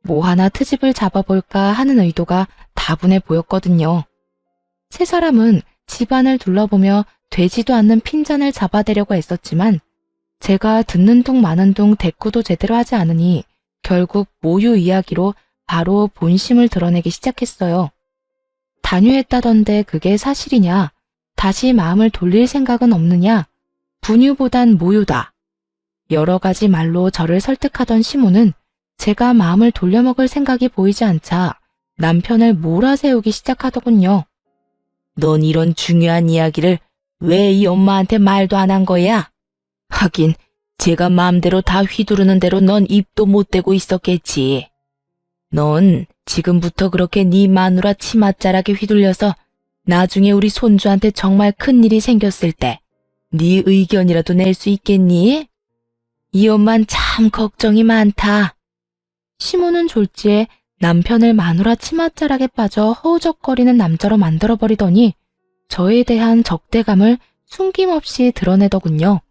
뭐 하나 트집을 잡아볼까 하는 의도가 다분해 보였거든요. 세 사람은 집안을 둘러보며 되지도 않는 핀잔을 잡아대려고 애썼지만 제가 듣는 둥 마는 둥 대꾸도 제대로 하지 않으니 결국 모유 이야기로 바로 본심을 드러내기 시작했어요. 단유했다던데 그게 사실이냐? 다시 마음을 돌릴 생각은 없느냐? 분유보단 모유다. 여러 가지 말로 저를 설득하던 시모는 제가 마음을 돌려먹을 생각이 보이지 않자 남편을 몰아세우기 시작하더군요. 넌 이런 중요한 이야기를 왜 이 엄마한테 말도 안 한 거야? 하긴 제가 마음대로 다 휘두르는 대로 넌 입도 못 대고 있었겠지. 넌 지금부터 그렇게 네 마누라 치맛자락에 휘둘려서 나중에 우리 손주한테 정말 큰일이 생겼을 때 네 의견이라도 낼 수 있겠니? 이 엄만 참 걱정이 많다. 시모는 졸지에 남편을 마누라 치맛자락에 빠져 허우적거리는 남자로 만들어버리더니 저에 대한 적대감을 숨김없이 드러내더군요.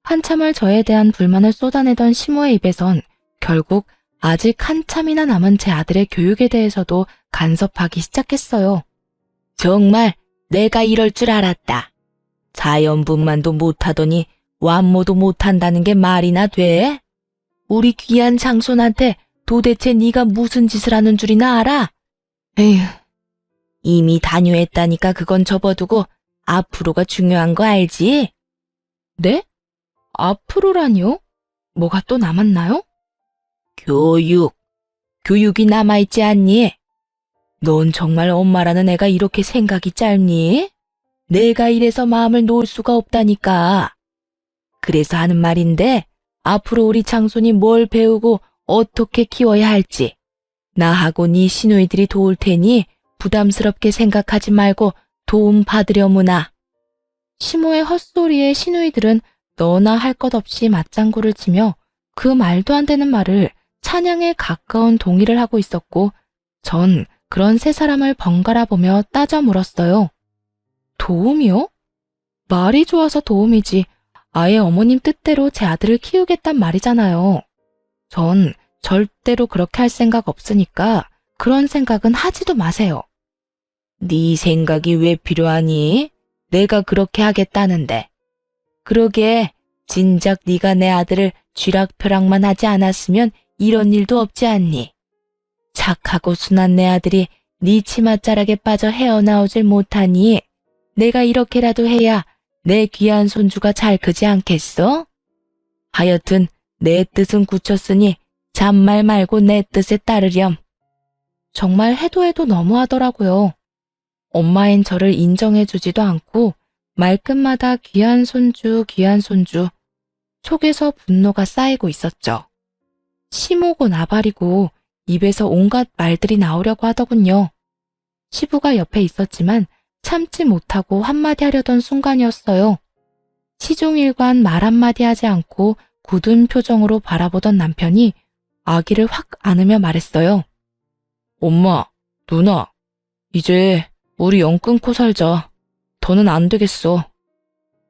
한참을 저에 대한 불만을 쏟아내던 시모의 입에선 결국 아직 한참이나 남은 제 아들의 교육에 대해서도 간섭하기 시작했어요. 정말 내가 이럴 줄 알았다. 자연분만도 못하더니 완모도 못한다는 게 말이나 돼? 우리 귀한 장손한테 도대체 네가 무슨 짓을 하는 줄이나 알아? 에휴, 이미 단유했다니까 그건 접어두고 앞으로가 중요한 거 알지? 네? 앞으로라니요? 뭐가 또 남았나요? 교육이 남아있지 않니? 넌 정말 엄마라는 애가 이렇게 생각이 짧니? 내가 이래서 마음을 놓을 수가 없다니까. 그래서 하는 말인데 앞으로 우리 장손이 뭘 배우고 어떻게 키워야 할지 나하고 네 시누이들이 도울 테니 부담스럽게 생각하지 말고 도움 받으려무나. 시모의 헛소리에 시누이들은 너나 할 것 없이 맞장구를 치며 그 말도 안 되는 말을 찬양에 가까운 동의를 하고 있었고 전 그런 세 사람을 번갈아 보며 따져 물었어요. 도움이요? 말이 좋아서 도움이지 아예 어머님 뜻대로 제 아들을 키우겠단 말이잖아요. 전 절대로 그렇게 할 생각 없으니까 그런 생각은 하지도 마세요. 네 생각이 왜 필요하니? 내가 그렇게 하겠다는데. 그러게 진작 네가 내 아들을 쥐락펴락만 하지 않았으면 이런 일도 없지 않니? 착하고 순한 내 아들이 네 치맛자락에 빠져 헤어나오질 못하니 내가 이렇게라도 해야 내 귀한 손주가 잘 크지 않겠어? 하여튼 내 뜻은 굳혔으니 잔말 말고 내 뜻에 따르렴. 정말 해도 너무하더라고요. 엄마인 저를 인정해주지도 않고 말끝마다 귀한 손주, 귀한 손주. 속에서 분노가 쌓이고 있었죠. 시모고 나발이고 입에서 온갖 말들이 나오려고 하더군요. 시부가 옆에 있었지만 참지 못하고 한마디 하려던 순간이었어요. 시종일관 말 한마디 하지 않고 굳은 표정으로 바라보던 남편이 아기를 확 안으며 말했어요. 엄마, 누나, 이제 우리 영 끊고 살자. 더는 안 되겠어.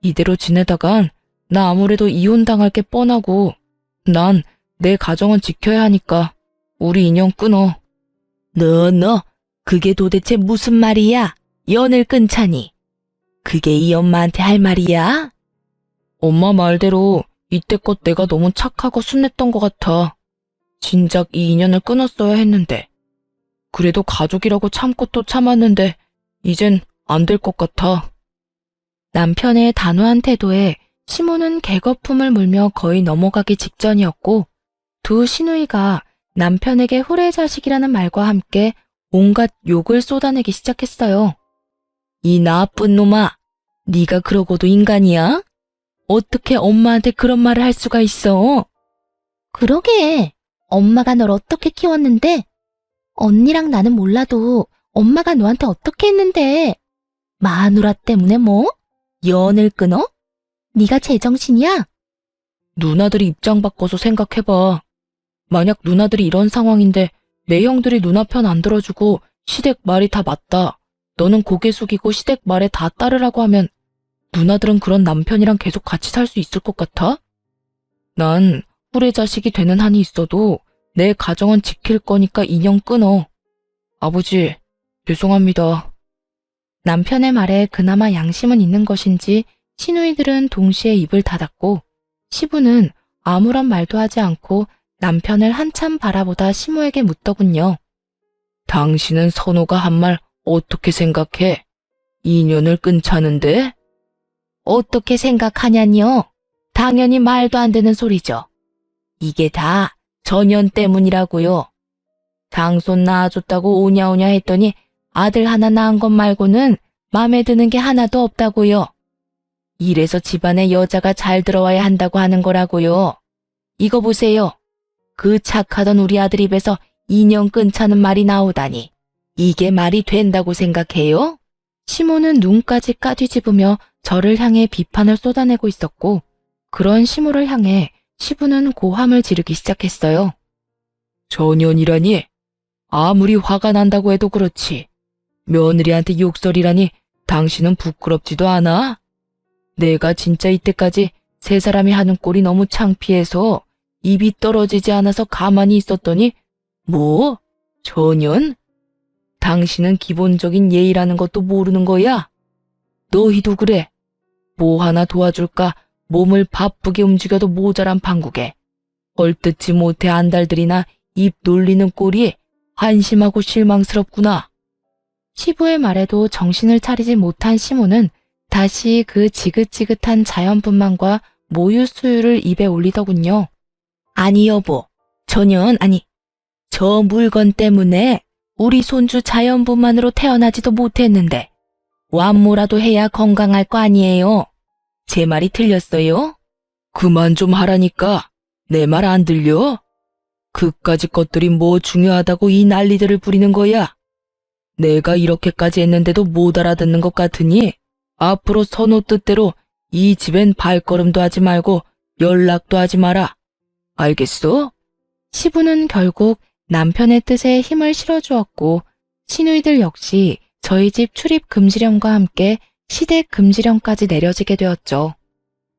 이대로 지내다간 나 아무래도 이혼당할 게 뻔하고 난 내 가정은 지켜야 하니까 우리 인연 끊어. 너, 그게 도대체 무슨 말이야? 연을 끊자니. 그게 이 엄마한테 할 말이야? 엄마 말대로 이때껏 내가 너무 착하고 순했던 것 같아. 진작 이 인연을 끊었어야 했는데. 그래도 가족이라고 참고 또 참았는데 이젠 안 될 것 같아. 남편의 단호한 태도에 시모는 개거품을 물며 거의 넘어가기 직전이었고 두 시누이가 남편에게 후레자식이라는 말과 함께 온갖 욕을 쏟아내기 시작했어요. 이 나쁜 놈아, 네가 그러고도 인간이야? 어떻게 엄마한테 그런 말을 할 수가 있어? 그러게. 엄마가 널 어떻게 키웠는데? 언니랑 나는 몰라도 엄마가 너한테 어떻게 했는데? 마누라 때문에 뭐? 연을 끊어? 네가 제정신이야? 누나들이 입장 바꿔서 생각해봐. 만약 누나들이 이런 상황인데 내 형들이 누나 편 안 들어주고 시댁 말이 다 맞다. 너는 고개 숙이고 시댁 말에 다 따르라고 하면 누나들은 그런 남편이랑 계속 같이 살 수 있을 것 같아? 난 후레 자식이 되는 한이 있어도 내 가정은 지킬 거니까 인연 끊어. 아버지, 죄송합니다. 남편의 말에 그나마 양심은 있는 것인지 시누이들은 동시에 입을 닫았고 시부는 아무런 말도 하지 않고 남편을 한참 바라보다 시모에게 묻더군요. 당신은 선호가 한 말 어떻게 생각해? 인연을 끊자는데? 어떻게 생각하냐니요? 당연히 말도 안 되는 소리죠. 이게 다 전연 때문이라고요. 장손 낳아줬다고 오냐오냐 했더니 아들 하나 낳은 것 말고는 맘에 드는 게 하나도 없다고요. 이래서 집안에 여자가 잘 들어와야 한다고 하는 거라고요. 이거 보세요. 그 착하던 우리 아들 입에서 인연 끊자는 말이 나오다니. 이게 말이 된다고 생각해요? 시모는 눈까지 까뒤집으며 저를 향해 비판을 쏟아내고 있었고 그런 시모를 향해 시부는 고함을 지르기 시작했어요. 전연이라니? 아무리 화가 난다고 해도 그렇지. 며느리한테 욕설이라니 당신은 부끄럽지도 않아? 내가 진짜 이때까지 세 사람이 하는 꼴이 너무 창피해서 입이 떨어지지 않아서 가만히 있었더니 뭐? 전연? 당신은 기본적인 예의라는 것도 모르는 거야? 너희도 그래. 뭐 하나 도와줄까 몸을 바쁘게 움직여도 모자란 판국에 얼뜯지 못해 안달들이나 입 놀리는 꼴이 한심하고 실망스럽구나. 시부의 말에도 정신을 차리지 못한 시모는 다시 그 지긋지긋한 자연분만과 모유 수유를 입에 올리더군요. 아니 여보, 전혀 아니. 저 물건 때문에 우리 손주 자연분만으로 태어나지도 못했는데 완모라도 해야 건강할 거 아니에요. 제 말이 틀렸어요? 그만 좀 하라니까. 내 말 안 들려? 그까짓 것들이 뭐 중요하다고 이 난리들을 부리는 거야? 내가 이렇게까지 했는데도 못 알아듣는 것 같으니 앞으로 선호 뜻대로 이 집엔 발걸음도 하지 말고 연락도 하지 마라. 알겠어? 시부는 결국 남편의 뜻에 힘을 실어주었고 시누이들 역시 저희 집 출입 금지령과 함께 시댁 금지령까지 내려지게 되었죠.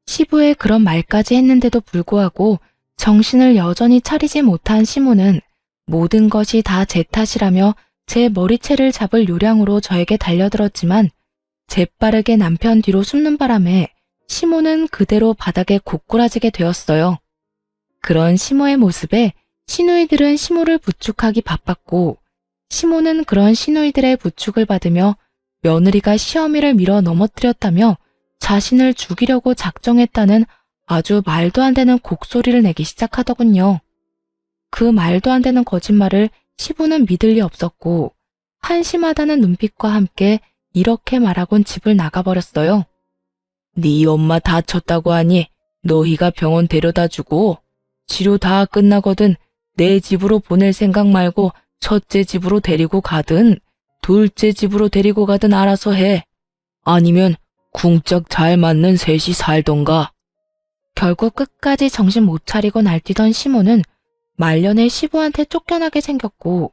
시부의 그런 말까지 했는데도 불구하고 정신을 여전히 차리지 못한 시모는 모든 것이 다 제 탓이라며 제 머리채를 잡을 요량으로 저에게 달려들었지만 재빠르게 남편 뒤로 숨는 바람에 시모는 그대로 바닥에 고꾸라지게 되었어요. 그런 시모의 모습에 시누이들은 시모를 부축하기 바빴고 시모는 그런 시누이들의 부축을 받으며 며느리가 시어미를 밀어 넘어뜨렸다며 자신을 죽이려고 작정했다는 아주 말도 안 되는 곡소리를 내기 시작하더군요. 그 말도 안 되는 거짓말을 시부는 믿을 리 없었고 한심하다는 눈빛과 함께 이렇게 말하곤 집을 나가버렸어요. 네 엄마 다쳤다고 하니 너희가 병원 데려다주고 치료 다 끝나거든 내 집으로 보낼 생각 말고 첫째 집으로 데리고 가든 둘째 집으로 데리고 가든 알아서 해. 아니면 궁짝 잘 맞는 셋이 살던가. 결국 끝까지 정신 못 차리고 날뛰던 시모는 말년에 시부한테 쫓겨나게 생겼고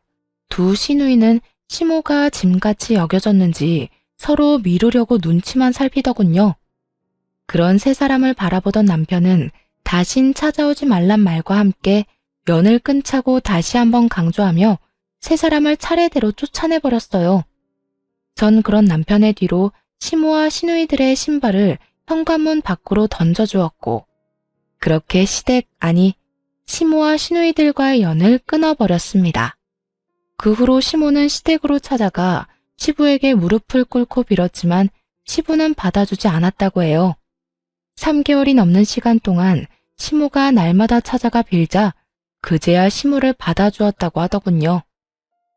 두 시누이는 시모가 짐같이 여겨졌는지 서로 미루려고 눈치만 살피더군요. 그런 세 사람을 바라보던 남편은 다신 찾아오지 말란 말과 함께 연을 끊자고 다시 한번 강조하며 세 사람을 차례대로 쫓아내버렸어요. 전 그런 남편의 뒤로 시모와 시누이들의 신발을 현관문 밖으로 던져주었고 그렇게 시댁 아니 시모와 시누이들과의 연을 끊어버렸습니다. 그 후로 시모는 시댁으로 찾아가 시부에게 무릎을 꿇고 빌었지만 시부는 받아주지 않았다고 해요. 3개월이 넘는 시간 동안 시모가 날마다 찾아가 빌자 그제야 시모를 받아주었다고 하더군요.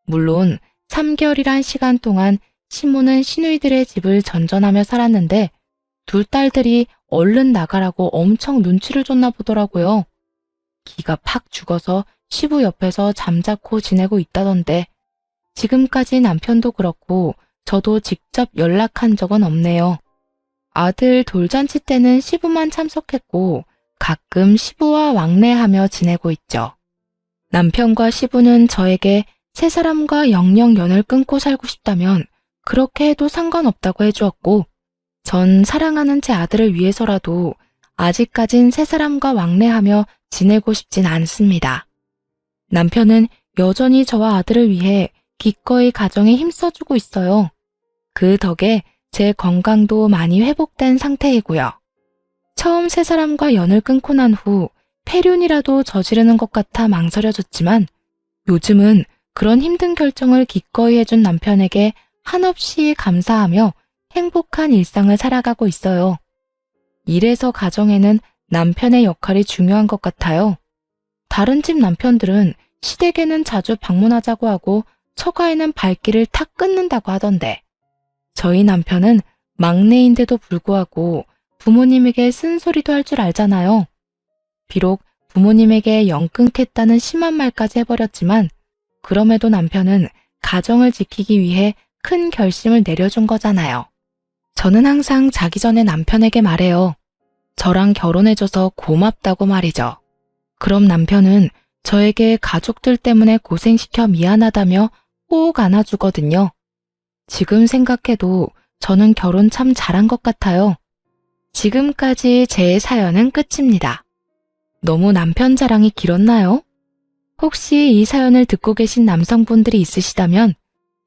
물론 3개월이란 시간 동안 시모는 시누이들의 집을 전전하며 살았는데 둘 딸들이 얼른 나가라고 엄청 눈치를 줬나 보더라고요. 기가 팍 죽어서 시부 옆에서 잠자코 지내고 있다던데 지금까지 남편도 그렇고 저도 직접 연락한 적은 없네요. 아들 돌잔치 때는 시부만 참석했고 가끔 시부와 왕래하며 지내고 있죠. 남편과 시부는 저에게 세 사람과 영영 연을 끊고 살고 싶다면 그렇게 해도 상관없다고 해주었고 전 사랑하는 제 아들을 위해서라도 아직까진 세 사람과 왕래하며 지내고 싶진 않습니다. 남편은 여전히 저와 아들을 위해 기꺼이 가정에 힘써주고 있어요. 그 덕에 제 건강도 많이 회복된 상태이고요. 처음 세 사람과 연을 끊고 난 후 폐륜이라도 저지르는 것 같아 망설여졌지만 요즘은 그런 힘든 결정을 기꺼이 해준 남편에게 한없이 감사하며 행복한 일상을 살아가고 있어요. 이래서 가정에는 남편의 역할이 중요한 것 같아요. 다른 집 남편들은 시댁에는 자주 방문하자고 하고 처가에는 발길을 탁 끊는다고 하던데 저희 남편은 막내인데도 불구하고 부모님에게 쓴소리도 할 줄 알잖아요. 비록 부모님에게 영 끊겠다는 심한 말까지 해버렸지만 그럼에도 남편은 가정을 지키기 위해 큰 결심을 내려준 거잖아요. 저는 항상 자기 전에 남편에게 말해요. 저랑 결혼해줘서 고맙다고 말이죠. 그럼 남편은 저에게 가족들 때문에 고생시켜 미안하다며 꼭 안아주거든요. 지금 생각해도 저는 결혼 참 잘한 것 같아요. 지금까지 제 사연은 끝입니다. 너무 남편 자랑이 길었나요? 혹시 이 사연을 듣고 계신 남성분들이 있으시다면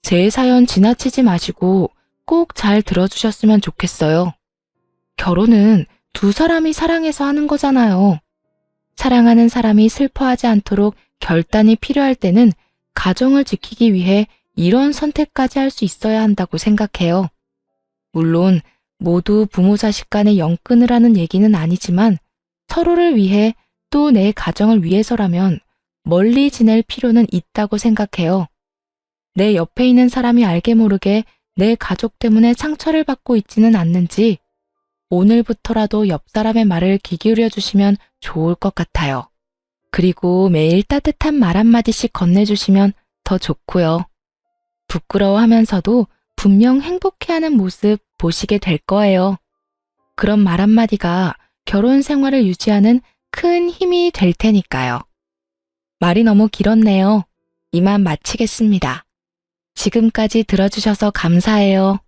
제 사연 지나치지 마시고 꼭 잘 들어주셨으면 좋겠어요. 결혼은 두 사람이 사랑해서 하는 거잖아요. 사랑하는 사람이 슬퍼하지 않도록 결단이 필요할 때는 가정을 지키기 위해 이런 선택까지 할 수 있어야 한다고 생각해요. 물론 모두 부모 자식 간의 영 끊으라는 얘기는 아니지만 서로를 위해 또 내 가정을 위해서라면 멀리 지낼 필요는 있다고 생각해요. 내 옆에 있는 사람이 알게 모르게 내 가족 때문에 상처를 받고 있지는 않는지 오늘부터라도 옆 사람의 말을 귀 기울여 주시면 좋을 것 같아요. 그리고 매일 따뜻한 말 한마디씩 건네주시면 더 좋고요. 부끄러워하면서도 분명 행복해하는 모습 보시게 될 거예요. 그런 말 한마디가 결혼 생활을 유지하는 큰 힘이 될 테니까요. 말이 너무 길었네요. 이만 마치겠습니다. 지금까지 들어주셔서 감사해요.